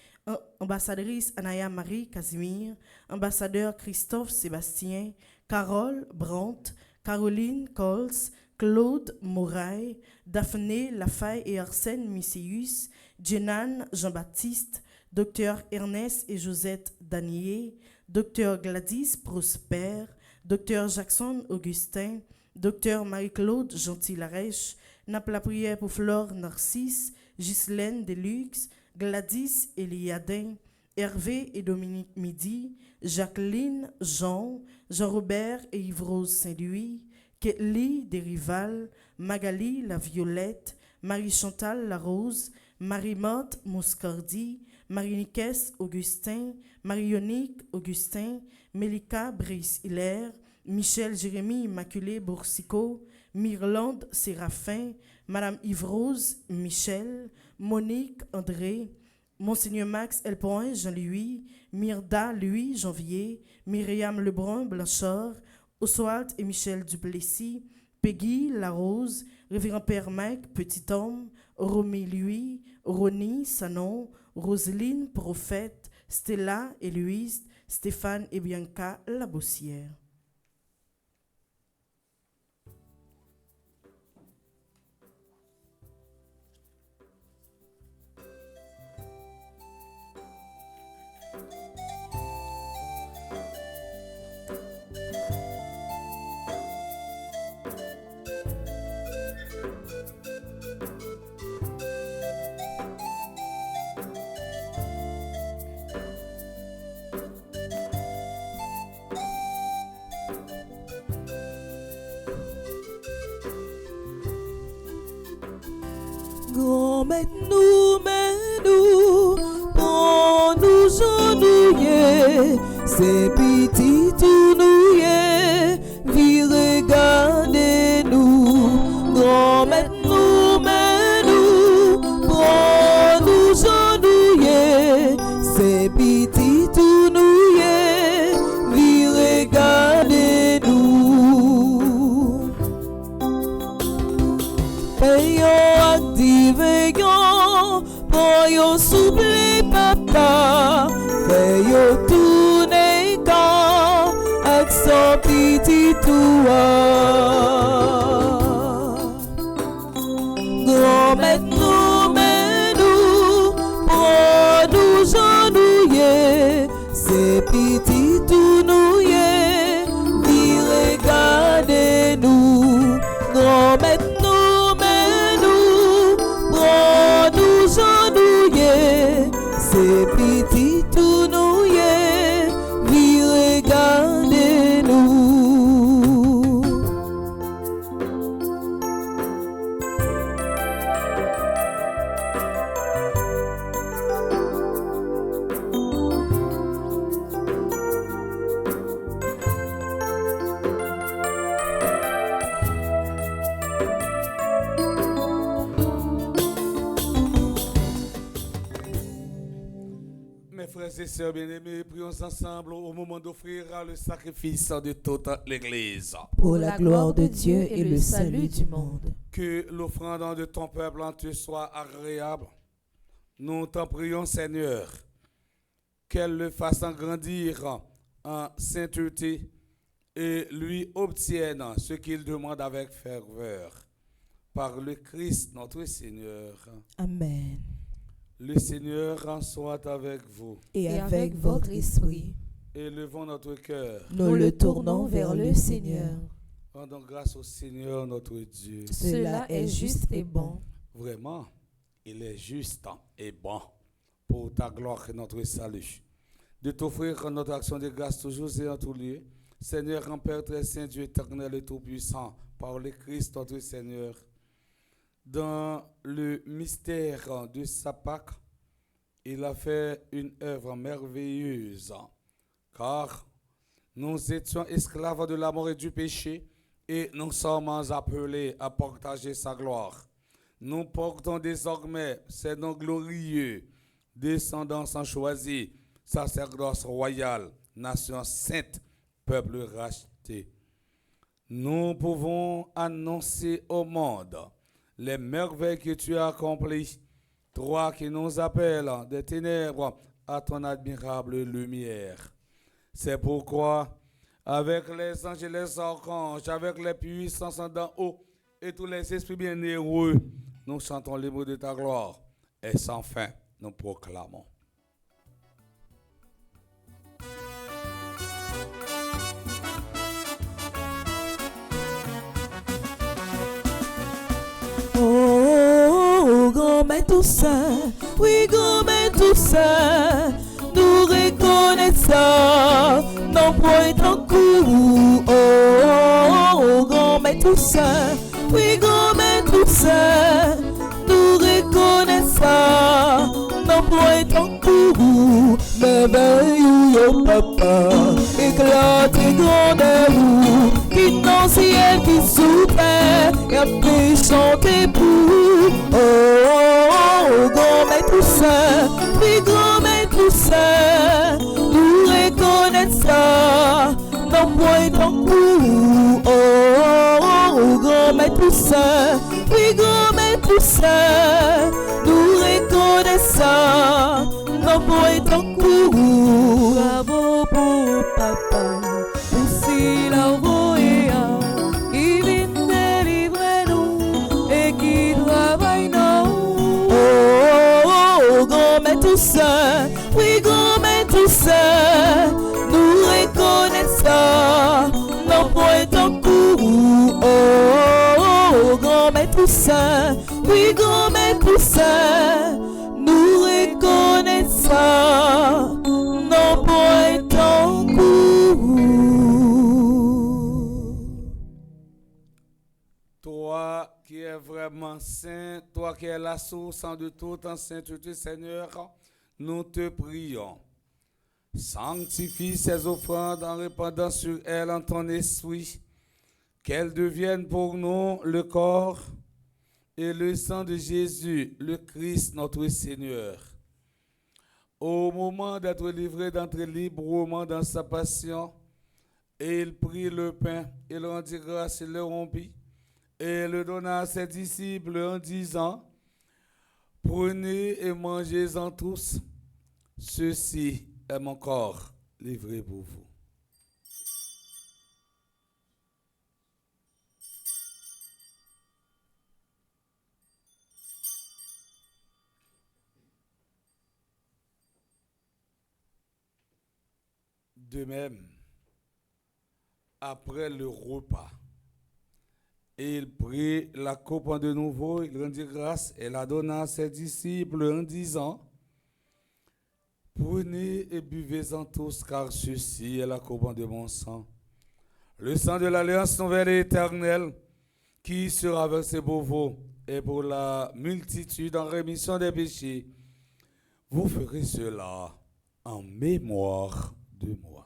ambassadrice Anaya Marie Casimir, ambassadeur Christophe Sébastien, Carole Brandt, Caroline Coles, Claude Moraille, Daphné Lafaye et Arsène Misséus, Jenan Jean-Baptiste, Dr Ernest et Josette Danier, Dr Gladys Prosper, Dr Jackson Augustin, Dr Marie-Claude Gentil-Larèche, n'a la prière pour Flore Narcisse, Ghislaine Deluxe, Gladys Eliadin, Hervé et Dominique Midi, Jacqueline Jean, Jean-Robert et Yves-Rose Saint-Louis, Ketli Desrival, Magali La Violette, Marie-Chantal La Rose, Marie-Morte Moscardi, Marie-Nicaise Augustin, Marie-Yonique Augustin, Mélika Brice-Hilaire, Michel Jérémy Immaculé Boursicot, Myrlande Séraphin, Madame Yves-Rose Michel, Monique André, Monseigneur Max Elpoin Jean-Louis, Myrda Louis Janvier, Myriam Lebrun Blanchard, Oswald et Michel Duplessis, Peggy Larose, Révérend Père Mike Petit-Homme, Romy Louis, Ronnie Sanon, Roselyne Prophète, Stella et Louise, Stéphane et Bianca Labossière. Mets-nous, prends-nous, genouiller, c'est petit tournouiller, vie regardez-nous. Grand mets-nous, prends-nous, genouiller, c'est petit tournouiller, vie regardez-nous. Payons veillons, voyons souffler papa, veillons tourner quand, avec son petit toit. Grand mets-nous, prends-nous genouiller, c'est petit tournouiller, vie regardez-nous. Grand mets-nous, c'est petit tournouiller, vie regardez-nous. Frères et sœurs bien-aimés, prions ensemble au moment d'offrir le sacrifice de toute l'Église. Pour la gloire de Dieu et le salut du monde. Que l'offrande de ton peuple te soit agréable. Nous t'en prions, Seigneur, qu'elle le fasse grandir en sainteté et lui obtienne ce qu'il demande avec ferveur. par le Christ notre Seigneur. Amen. Le Seigneur soit avec vous. Et avec votre esprit, Élevons notre cœur. nous le tournons vers le Seigneur. Rendons grâce au Seigneur notre Dieu. Cela est juste et bon. Vraiment, il est juste et bon pour ta gloire et notre salut. De t'offrir notre action de grâce toujours et en tout lieu. Seigneur, grand Père très saint, Dieu éternel et tout-puissant, par le Christ notre Seigneur, dans le mystère de sa Pâque, il a fait une œuvre merveilleuse, car nous étions esclaves de la mort et du péché, et nous sommes appelés à partager sa gloire. Nous portons désormais ces noms glorieux, descendance choisie, sacerdoce royal, nation sainte, peuple racheté. Nous pouvons annoncer au monde les merveilles que tu as accomplies, toi qui nous appelles des ténèbres à ton admirable lumière. C'est pourquoi, avec les anges et les archanges, avec les puissances d'en haut et tous les esprits bienheureux, nous chantons les mots de ta gloire et sans fin nous proclamons. Oh, grand maître saint, oui, grand maître saint, nous reconnaissons nos points en cours. Oh, grand maître saint, oui, grand maître saint, nous reconnaissons nos points en cours. Merveilleux, papa, éclate et grandeur, qui dans le ciel, qui sous terre, et après chanter pour. Oh, grand maître saint, oui, grand maître saint, nous reconnaissons nos points en cours. Oh, grand maître saint, oui, grand maître saint, nous reconnaissons nos points en cours. Bravo pour papa, pour si la voya, qui vient délivrer nous et qui travaille nous. Oh, grand maître saint, oui, grand maître saint, nous reconnaissons nos points en cours. Oh, grand maître saint, oui, grand maître saint, nous reconnaissons nos points en cours. Toi qui es vraiment saint, toi qui es la source de toute en sainteté, Seigneur, nous te prions. Sanctifie ces offrandes en répandant sur elles en ton esprit, qu'elles deviennent pour nous le corps et le sang de Jésus, le Christ notre Seigneur. Au moment d'être livré, d'entrer librement dans sa passion, et il prit le pain, il rendit grâce, il le rompit, et le donna à ses disciples en disant, prenez et mangez-en tous, ceci est mon corps livré pour vous. De même, après le repas, il prit la coupe de nouveau, il rendit grâce et la donna à ses disciples en disant, prenez et buvez-en tous, car ceci est la coupe de mon sang, le sang de l'alliance nouvelle et éternelle, qui sera versé pour vous et pour la multitude en rémission des péchés. Vous ferez cela en mémoire de moi.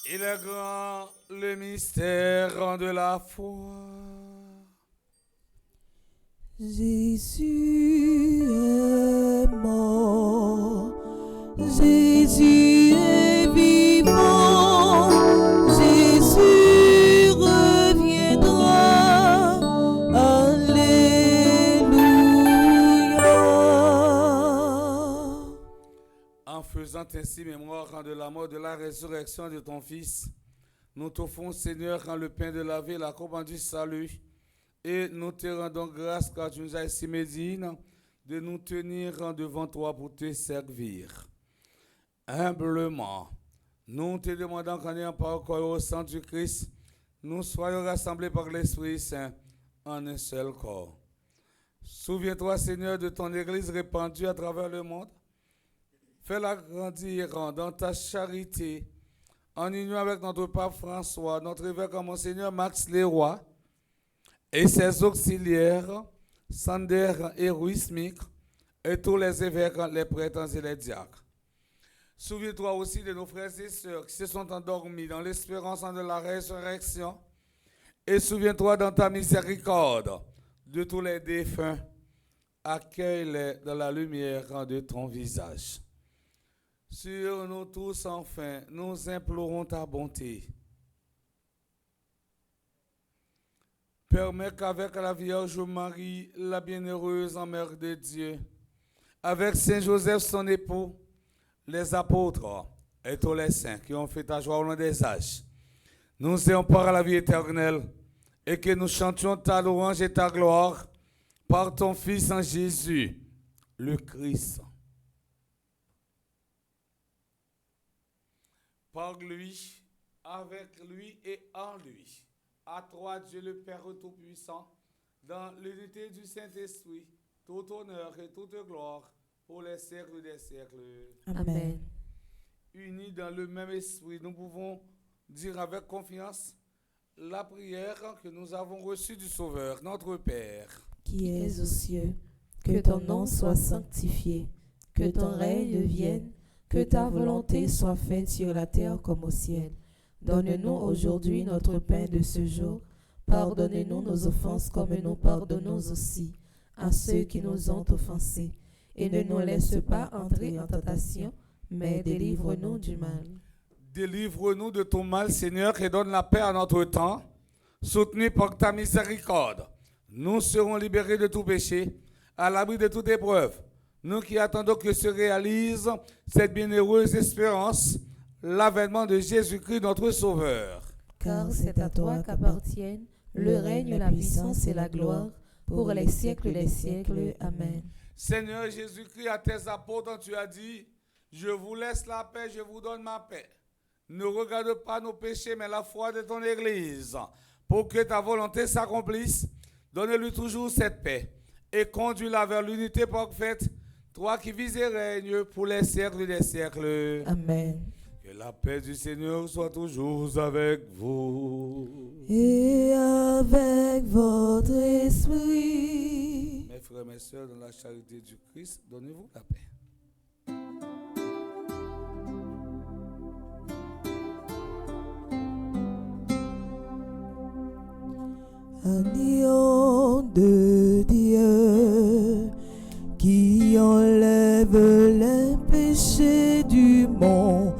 Il est grand le mystère de la foi. Jésus est mort, Jésus est vivant, Jésus revient. En faisant ainsi mémoire de la mort, de la résurrection de ton Fils, nous t'offrons, Seigneur, le pain de la vie, la coupe du salut, et nous te rendons grâce car tu nous as estimé dignes de nous tenir devant toi pour te servir. Humblement, nous te demandons qu'en ayant par corps au sang du Christ, nous soyons rassemblés par l'Esprit Saint en un seul corps. Souviens-toi, Seigneur, de ton Église répandue à travers le monde. Fais-la grandir dans ta charité, en union avec notre pape François, notre évêque Monseigneur Max Leroy, et ses auxiliaires, Sander et Ruismic, et tous les évêques, les prêtres et les diacres. Souviens-toi aussi de nos frères et sœurs qui se sont endormis dans l'espérance de la résurrection, et souviens-toi dans ta miséricorde de tous les défunts. Accueille-les dans la lumière de ton visage. Sur nous tous, enfin, nous implorons ta bonté. Permets qu'avec la Vierge Marie, la bienheureuse Mère de Dieu, avec Saint Joseph son époux, les apôtres et tous les saints qui ont fait ta joie au long des âges, nous ayons part à la vie éternelle et que nous chantions ta louange et ta gloire par ton Fils en Jésus, le Christ. Par lui, avec lui et en lui, à toi Dieu le Père Tout-Puissant, dans l'unité du Saint-Esprit, tout honneur et toute gloire pour les siècles des siècles. Amen. Unis dans le même esprit, nous pouvons dire avec confiance la prière que nous avons reçue du Sauveur, notre Père. Qui es aux cieux, que ton nom soit sanctifié, que ton règne vienne, que ta volonté soit faite sur la terre comme au ciel. Donne-nous aujourd'hui notre pain de ce jour. Pardonne-nous nos offenses comme nous pardonnons aussi à ceux qui nous ont offensés. Et ne nous laisse pas entrer en tentation, mais délivre-nous du mal. Délivre-nous de ton mal, Seigneur, et donne la paix à notre temps. Soutenu par ta miséricorde, nous serons libérés de tout péché, à l'abri de toute épreuve. Nous qui attendons que se réalise cette bienheureuse espérance, l'avènement de Jésus-Christ, notre Sauveur. Car c'est à toi qu'appartiennent le règne, la puissance et la gloire, pour les siècles des siècles. Amen. Seigneur Jésus-Christ, à tes apôtres, tu as dit, je vous laisse la paix, je vous donne ma paix. Ne regarde pas nos péchés, mais la foi de ton Église. Pour que ta volonté s'accomplisse, donne-lui toujours cette paix et conduis-la vers l'unité parfaite, toi qui vis et règnes pour les siècles des siècles. Amen. Que la paix du Seigneur soit toujours avec vous. Et avec votre esprit. Mes frères et mes sœurs, dans la charité du Christ, donnez-vous la paix. Agneau de Dieu qui enlève les péchés du monde,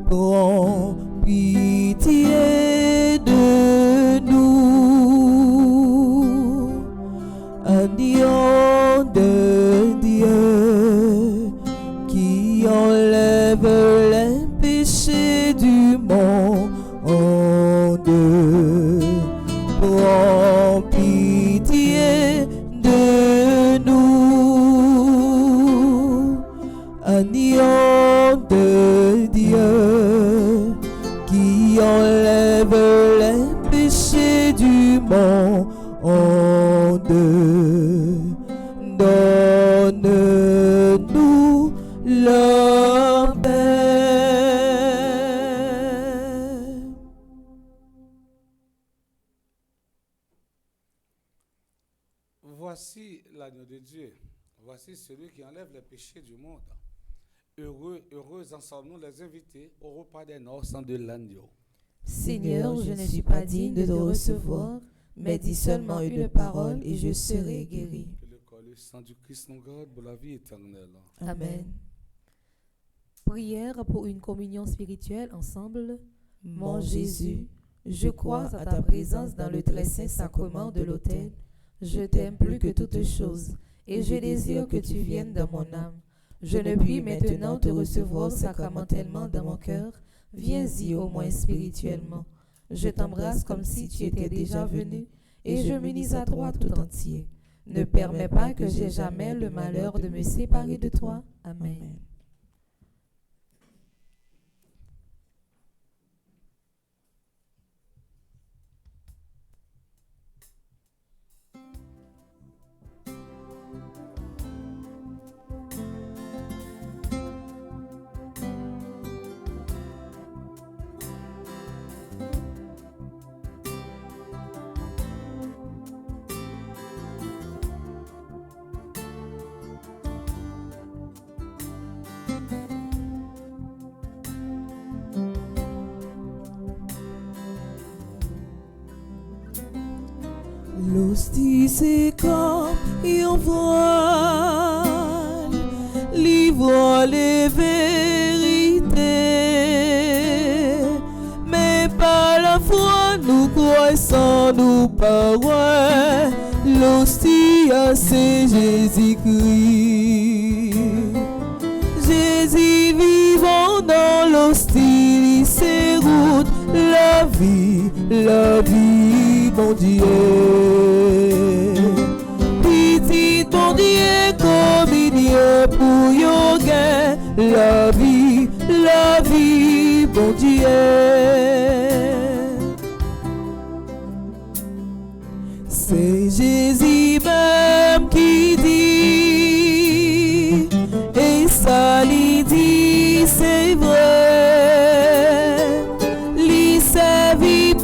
prends pitié de nous. Agneau de Dieu qui enlève les péchés du monde, prends pitié de nous. Agneau de Dieu qui enlève les péchés du monde, donne-nous la paix. Voici l'agneau de Dieu. Voici celui qui enlève les péchés du monde. Heureux, heureux en sommes-nous les invités au repas des noces de l'agneau. Seigneur, je ne suis pas digne de te recevoir, mais dis seulement une parole et je serai guéri. Que le corps et le sang du Christ nous garde pour la vie éternelle. Amen. Prière pour une communion spirituelle ensemble. Mon Jésus, je crois à ta présence dans le très saint sacrement de l'autel. Je t'aime plus que toute chose et je désire que tu viennes dans mon âme. Je ne puis maintenant te recevoir sacramentellement dans mon cœur. Viens-y au moins spirituellement. Je t'embrasse comme si tu étais déjà venu, et je m'unis à toi tout entier. Ne permets pas que j'aie jamais le malheur de me séparer de toi. Amen. L'hostie c'est comme un voile, livre les vérités, mais par la foi nous croissons nous paroles. L'hostie c'est Jésus-Christ. Jésus vivant dans l'hostie, c'est route, la vie, mon Dieu. Petit bon Dieu, communion pour yoga, la vie, bon Dieu. C'est Jésus même qui dit, et ça lui dit, c'est vrai. Lui servit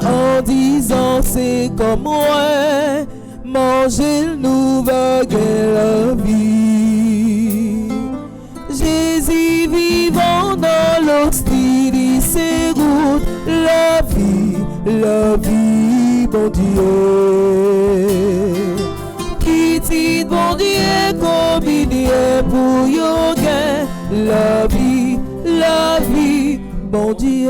en disant, c'est comme moi, manger le nouveau la vie. Jésus vivant dans l'hostie, c'est route, la vie, bon Dieu. Petit bon Dieu, communion pour yoga, la vie, bon Dieu.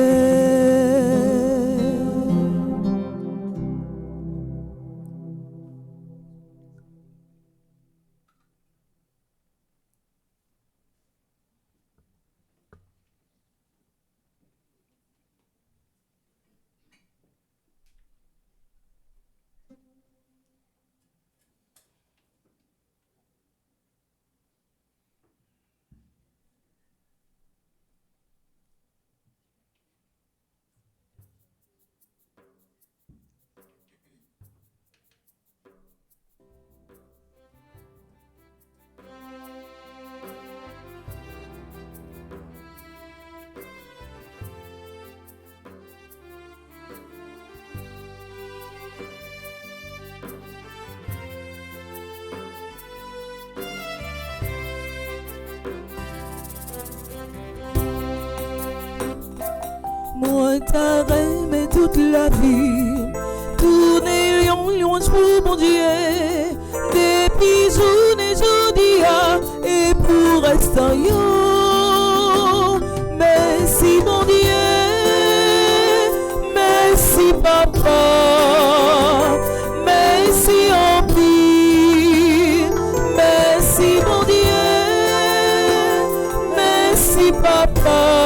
Moi t'as aimé toute la vie, tourner lion pour mon Dieu, depuis journée jodia et pour restant yo. Merci mon Dieu, merci papa, merci en pire, merci mon Dieu, merci papa.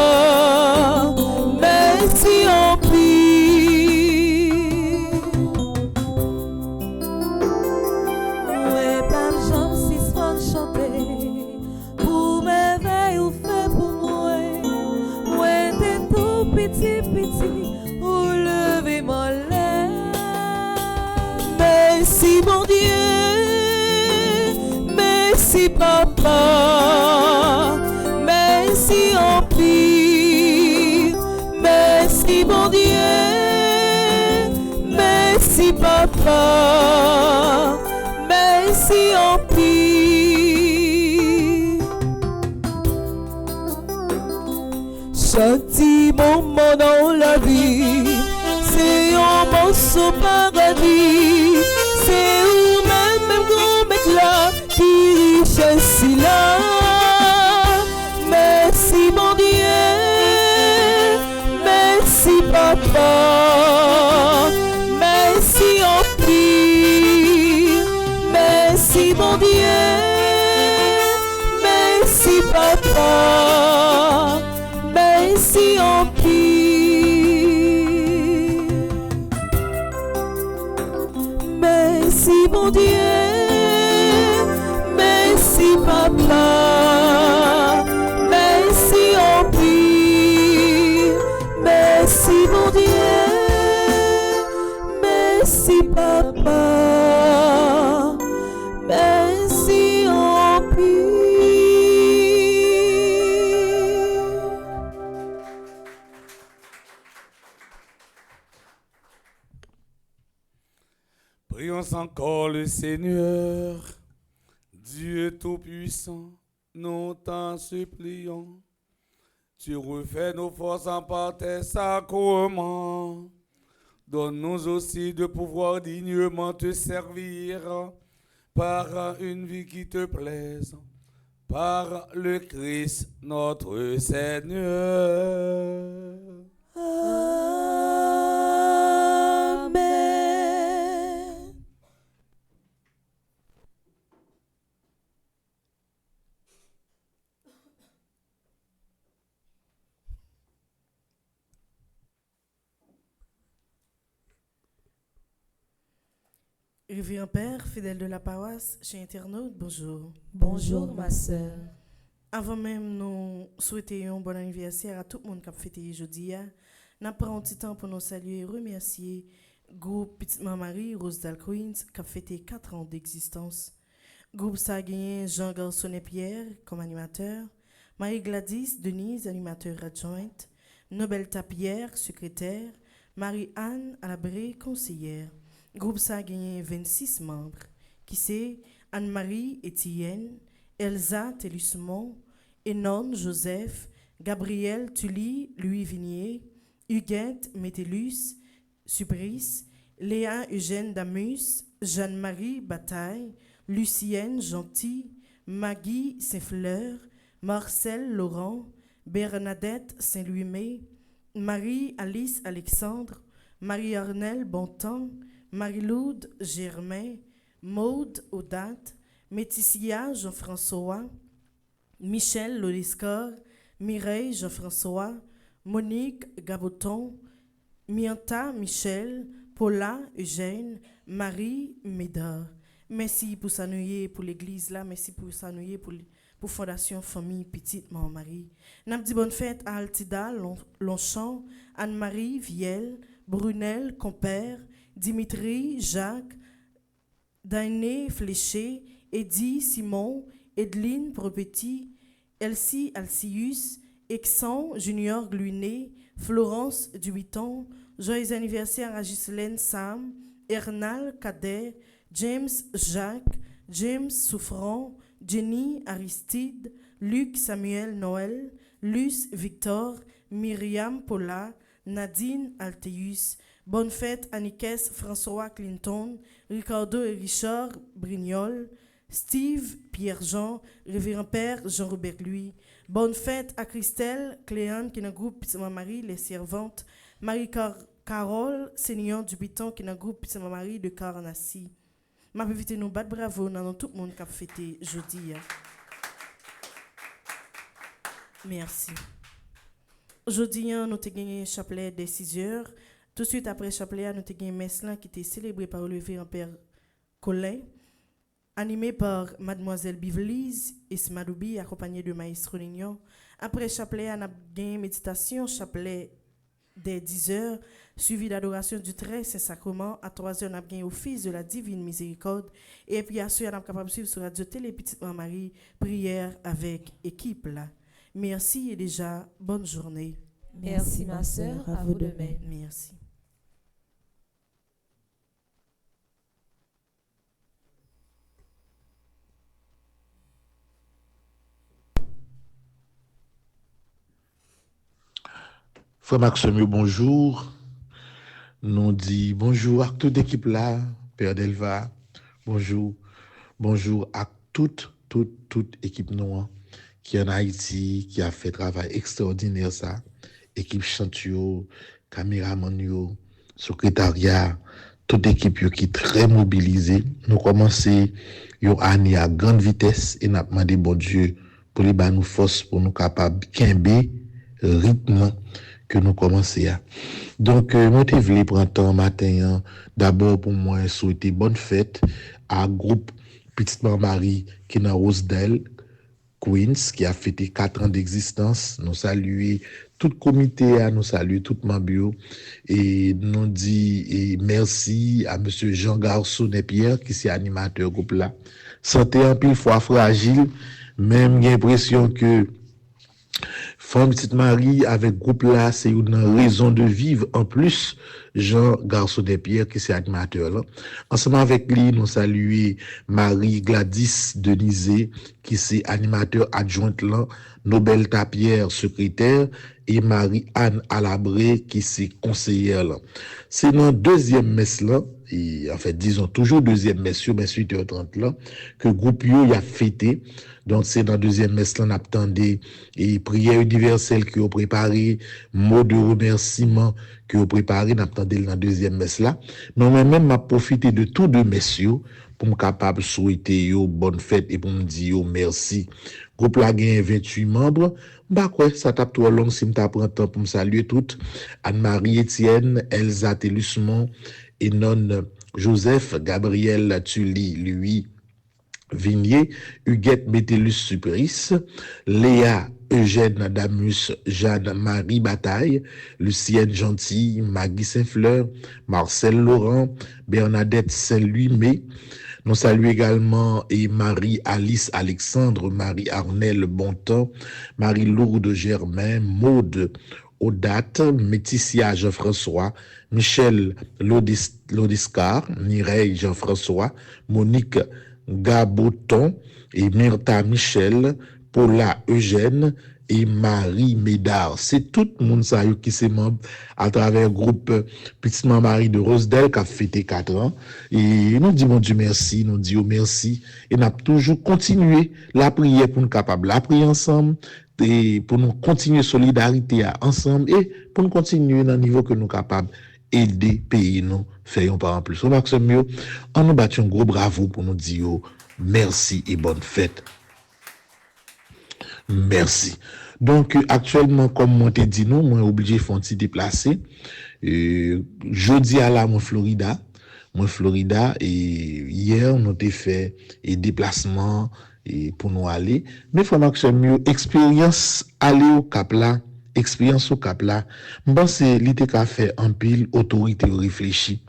Merci en prie. Ouais, pas de jambes si souvent chanter. Pour m'éveiller ou fait pour moi. Ouais, t'es tout petit, ou lever mon lait. Merci mon Dieu. Merci papa. Merci en prie. Merci mon Dieu, merci papa, merci en pire. Chaque petit moment dans la vie, c'est un morceau paradis. C'est vous-même, même grand mec là, qui richesse là. Merci mon Dieu. Merci papa, merci en pire, merci mon Dieu, papa. Merci on prie. Merci mon Dieu. Merci papa. Merci on prie. Prions encore le Seigneur, Dieu Tout-Puissant, nous t'en supplions. Tu refais nos forces en par tes sacrements. Donne-nous aussi de pouvoir dignement te servir par une vie qui te plaise, par le Christ notre Seigneur. Amen. Révérend Père, fidèle de la paroisse, chez internaute, bonjour. Bonjour ma sœur. Avant même, nous souhaitons un bon anniversaire à tout le monde qui a fêté aujourd'hui. Nous prenons un petit temps pour nous saluer et remercier le groupe Petite Marie Rosedale Queens qui a fêté 4 ans d'existence. Le groupe ça a gagné Jean Garçonnet-Pierre comme animateur, Marie-Gladys Denise, animateur adjointe, Nobel Tapierre, secrétaire, Marie-Anne Alabré, conseillère. Le groupe ça a gagné 26 membres, qui c'est Anne-Marie Etienne, Elsa Tellusmont, Enon Joseph, Gabriel Tully Louis Vignier, Huguette Métellus, Supris, Léa Eugène Damus, Jeanne-Marie Bataille, Lucienne Gentil, Maggie Saint-Fleur, Marcel Laurent, Bernadette Saint-Louis-May, Marie-Alice Alexandre, Marie-Arnelle Bontemps, Marie-Loude Germain, Maude Audate, Méticia Jean-François, Michel Lodescor, Mireille Jean-François, Monique Gaboton, Mianta Michel, Paula Eugène, Marie Médard. Merci pour s'ennuyer pour l'église là, merci pour s'ennuyer pour Fondation Famille Petite Marie. N'a dit bonne fête à Altida Longchamp, Anne-Marie Viel, Brunel Compère, Dimitri Jacques, Dainé Fléché, Eddie Simon, Edeline Propetit, Elsie Alcius, Exon Junior Gluiné, Florence Dubiton, joyeux anniversaire à Ghislaine Sam, Ernal Cadet, James Jacques, James Souffrant, Jenny Aristide, Luc Samuel Noël, Luce Victor, Myriam Paula, Nadine Alteus. Bonne fête à Niques François Clinton, Ricardo et Richard Brignol, Steve Pierre-Jean, Révérend Père Jean-Robert Louis. Bonne fête à Christelle Cléane qui est dans le groupe Petite Marie, les servantes. Marie-Carole Sénillon Dubiton qui est dans le groupe Petite Marie de Carnassi. Ma invité nous battre bravo dans tout le monde qui a fêté jeudi. Merci. Aujourd'hui, nous avons gagné un chapelet des 6 heures. Tout de suite après le chapelet, nous avons gagné un messe qui était célébré par le révérend Père Colin, animé par Mademoiselle Bivlise et Smadoubi, accompagné de Maestro Lignon. Après le chapelet, nous avons gagné méditation, chapelet des 10 heures, suivi d'adoration du très Saint-Sacrement. À 3 heures, nous avons gagné office de la Divine Miséricorde. Et puis, à ce moment nous sommes capables de suivre sur Radio Télé Petite Marie, prière avec équipe là. Merci et déjà, bonne journée. Merci ma sœur, à vous de même. Merci. Frère Maxime, bonjour. Nous dit bonjour à toute l'équipe là, Père Delva. Bonjour. Bonjour à toute équipe noire qui est en Haïti, qui a fait travail extraordinaire ça. Équipe chantio, caméraman, secrétariat, toute équipe qui est très mobilisée. Nous commençons une année à grande vitesse et nous avons demandé bon Dieu pour les nous force pour nous capables de quimber rythme que nous commençons à. Donc, moi, je voulais prendre temps matin, d'abord pour moi souhaiter bonne fête à groupe petite Marie qui est dans Rosedale, Queens, qui a fêté 4 ans d'existence. Nous saluons tout le comité, nous saluons tout le membre et nous dit merci à monsieur Jean Garçonnet Pierre qui est animateur groupe là. Santé en pile fois fragile, même j'ai l'impression que Femme Petite Marie avec groupe là, c'est une raison de vivre. En plus, Jean Garçonnet Pierre qui c'est animateur là. Ensemble avec lui, nous saluons Marie Gladys Denizé qui c'est animateur adjointe là, Nobel Tapierre secrétaire et Marie-Anne Alabré qui c'est conseillère là. C'est dans deuxième messe là, et en fait disons toujours deuxième messe sur 8h30 là que groupe yo y a fêté. Donc c'est dans deuxième messe là on attendait et prière universelle qui ont préparé, mots de remerciement qui ont préparé, on attendait dans deuxième messe là. Mais moi-même m'a profité de tous deux messieurs pour me capable souhaiter yo bonne fête et pour me dire yo merci. Groupe la gagne 28 membres. Bah quoi, ça tape trop long si m'ta prend temps pour me saluer toutes. Anne-Marie Etienne, Elsa Telusmont, Enon Joseph, Gabriel Tully, lui, Vignier, Huguette Métellus Supéris, Léa Eugène Damus, Jeanne-Marie Bataille, Lucienne Gentil, Maggie Saint-Fleur, Marcel Laurent, Bernadette Saint-Louis-May. Nous saluons également et Marie-Alice Alexandre, Marie-Arnelle Bontemps, Marie-Lourdes Germain, Maude Audate, Méticia Jean-François, Michel Lodiscar, Mireille Jean-François, Monique Gaboton et Myrta Michel, Paula Eugène et Marie Médard. C'est tout le monde qui s'est membre à travers le groupe Petite Marie de Rosedale qui a fêté 4 ans. Et nous disons Dieu merci, nous disons merci. Et nous avons toujours continué la prière pour nous capables de la prier ensemble, et pour nous continuer solidarité ensemble et pour nous continuer dans le niveau que nous sommes capables aider pays nous faisons pas en plus. On a mieux, on nous battu un gros bravo pour nous dire merci et bonne fête. Merci. Donc actuellement comme moi t'ai dit nous, moi obligé de faire un petit déplacer. Jeudi à la Florida et hier nous t'ai fait un déplacement et pour nous aller, mais faut que mieux expérience aller au Cap là. Expérience au Cap là, c'est l'idée qu'a fait en pile autorité réfléchie.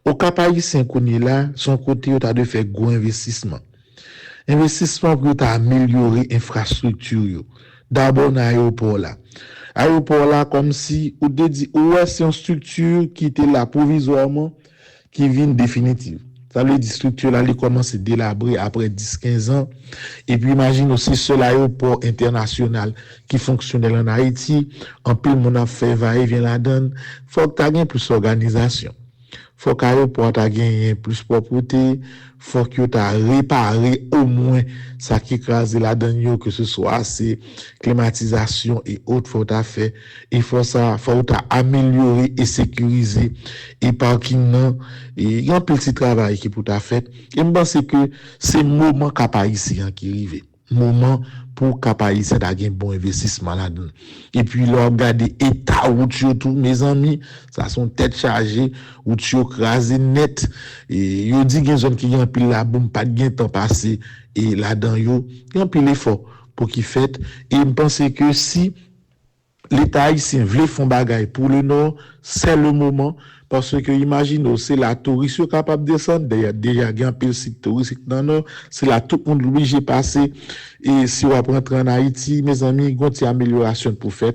Au Cap haïtien qu'on est là, son côté il a de faire gros investissement pour améliorer infrastructure. D'abord dans l'aéroport là, comme si ou dit ouais c'est une structure qui était là provisoirement qui vient définitive. Ça veut dire structure là, il commence à délabrer après 10-15 ans. Et puis imagine aussi seul aéroport international qui fonctionnait en Haïti. En plus, mon a fait va-et-vient là-dedans. Faut que tu aies plus d'organisation. Faut que l'aéroport ait plus de propreté. Faut que tu aies réparé au moins ça qui écrase là-dedans, que ce soit assez climatisation et autres, faut que tu fait. Il faut améliorer et sécuriser et parking non. Et il y a un petit travail qui pour ta fait. Et je pense que c'est moment Cap haïtien qui arrive. Moment pour Cap haïtien d'avoir un bon investissement là-dedans. Et puis là regarder état où tu tout mes amis, ça sont tête chargée où tu crasé net et yo dit gen zone qui en pile la bombe pas de temps passé et là-dedans yo en pile effort pour qu'il fait et je pense que si l'État haïtien veut faire bagaille pour le Nord, c'est le moment. Parce que, imaginez, c'est la touriste capable de descendre. Déjà, il y a un peu de site touristique dans le Nord. C'est là, tout le monde obligé de passer. Et si on va rentrer en Haïti, mes amis, il y a une amélioration pour faire.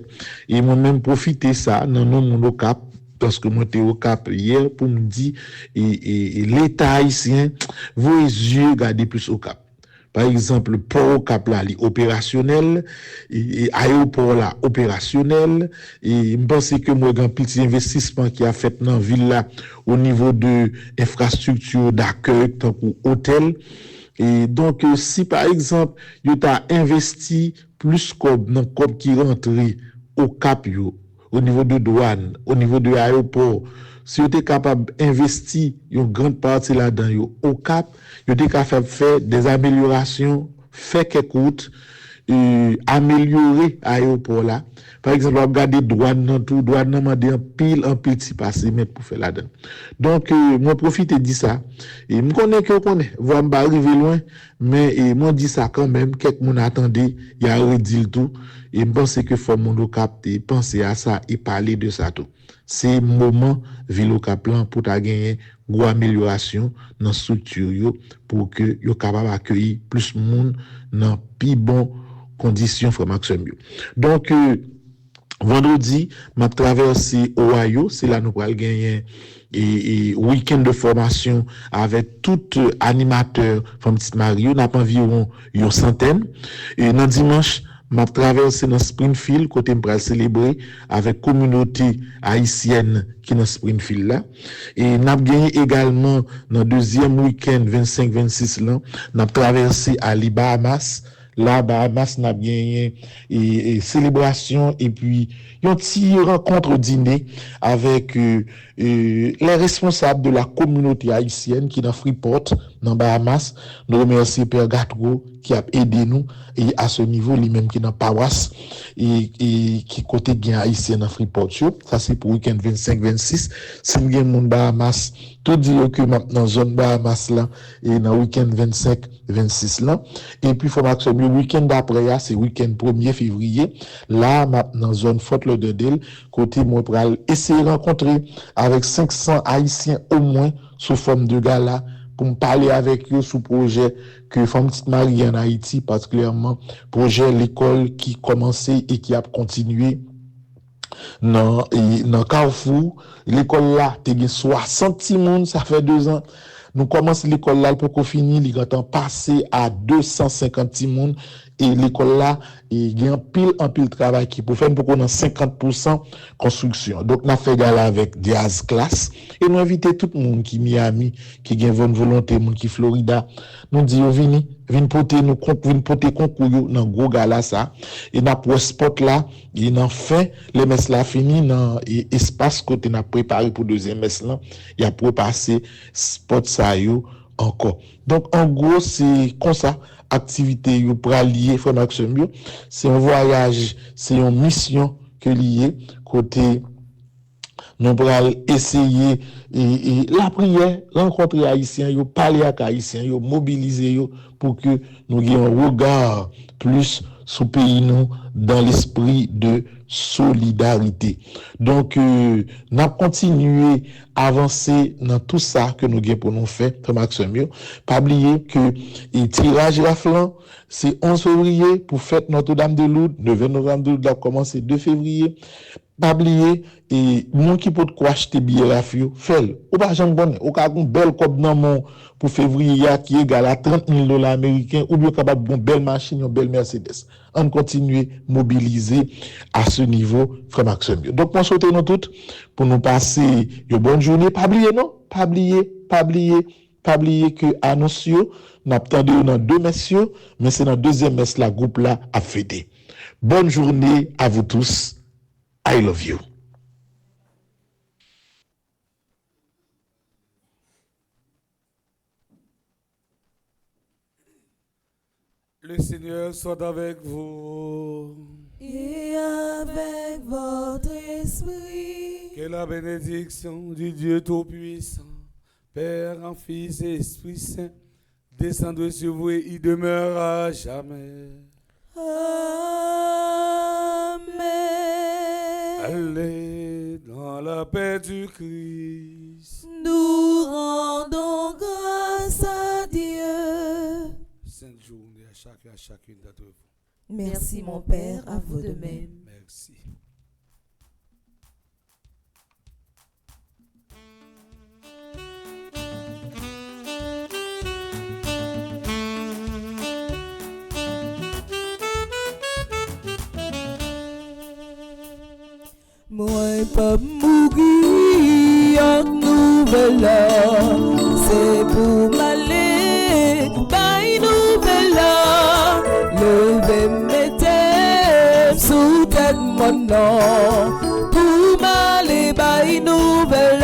Et moi-même, profiter ça, dans mon Cap, parce que moi, j'étais au Cap hier, pour me dire, et l'État haïtien, vos yeux regardez plus au Cap. Par exemple, port au Cap là, opérationnel, et aéroport là, opérationnel, et je pense que moi, un petit investissement qui a fait dans la ville là, au niveau de infrastructure d'accueil, tant que hôtel. Et donc, si par exemple, tu as investi plus comme dans le qui rentre au Cap, au niveau de douane, au niveau de l'aéroport, si vous êtes capable d'investir une grande partie là-dedans au Cap, vous êtes capable de faire des améliorations, faire quelque route, améliorer l'aéroport là. Par exemple, on regarde douane dans tout, douane nan mande un petit passé mettre pour faire la donne. Donc, moi profite et dit ça. Et me connais que connais, voit me pas arriver loin, mais moi dit ça quand même, quelques moun attendait, il a redit le tout, et me pense que faut mon capter, penser à ça et parler de ça tout. C'est moment Ville Cap-Lan pour ta gagner une amélioration dans la structure yo, pour que yo capable accueillir plus monde dans plus bon conditions frère Maxime. Donc vendredi, m'a traversé Ohio, c'est là nous pourrons gagner et week-end de formation avec tout animateur from Petite Marie, n'a pas environ une centaine. Et dans dimanche, m'a traversé dans Springfield côté m'pral célébrer avec communauté haïtienne qui dans Springfield là. Et n'a gagné également dans deuxième week-end 25-26 là, n'a traversé à Bahamas. Là, Bahamas n'a gagné et célébration et puis une petite rencontre dîner avec les responsables de la communauté haïtienne qui dans Freeport, dans Bahamas. Nous remercions Père Gatro qui a aidé nous et à ce niveau lui-même qui dans paroisse et qui côté gain haïtien dans Freeport. Ça c'est pour week-end 25-26. Si nous gagne monde Bahamas, tout dit que maintenant zone Bahamas là et dans week-end 25-26 là. Et puis faut que le week-end d'après c'est week-end 1er février. Là maintenant zone Fort Lauderdale côté moi pour essayer de rencontrer avec 500 haïtiens au moins sous forme de gala pour me parler avec eux sous projet que Femme Petite Marie en Haïti, particulièrement projet l'école qui commençait et qui a continué dans Carrefour. L'école là, t'es 60 personnes, ça fait 2 ans. Nous commençons l'école là pour qu'on finisse, il est passé à 250 personnes. Et l'école là, il y a un pile travail qui pour faire pour qu'on ait 50% construction. Donc, nous avons fait gala avec Diaz Class et nous invitons tout le monde qui est Miami, qui a une volonté, monde qui Florida. Nous disons, venez porter concours dans gros gala ça. Et dans le spot là, et dans fin, les messes là fini dans espace côté n'a préparé pour deuxième messe là, il y a pour passer spot ça yo encore. Donc, en gros, c'est comme ça. Activité yo pour allier frère Maxime, c'est un voyage, c'est une mission que lié côté nous pour essayer et la prière rencontrer haïtiens yo parler avec haïtiens yo mobiliser yo pour que nous ayons un regard plus sur pays nous dans l'esprit de solidarité. Donc n'a continuer à avancer dans tout ça que nous avons pour nous faire frère Maxime. Pas oublier que le tirage à flanc c'est 11 février pour fête Notre-Dame de Lourdes, le 20 novembre de Lourdes a commencé 2 février. Pas oublier et mon qui peut quoi acheter billet rafio fait ou pas jamais bonne ou ka gon belle cob dans mon pour février qui égal à $30,000 américains ou bien capable une belle machine une belle Mercedes. On continue mobiliser à ce niveau frère Maxime. Donc on souhaite nous toutes pour nous passer une bonne journée. Pas oublier non, pas oublier que annoncio n'attendez dans 2 messieurs mais c'est dans deuxième messe la groupe là a fêté. Bonne journée à vous tous. I love you. Le Seigneur soit avec vous. Et avec votre esprit. Que la bénédiction du Dieu Tout-Puissant, Père, en Fils et Esprit Saint, descende sur vous et y demeure à jamais. Amen. Allez dans la paix du Christ. Nous rendons grâce à Dieu. Sainte journée à chacun, à chacune d'entre vous. Merci mon Père, à vous de même. Merci. Moi pas mourir en nouvelle là, c'est pour m'aller by nouvelle là, lever mes têtes sous tête mon nom, pour m'aller by nouvelle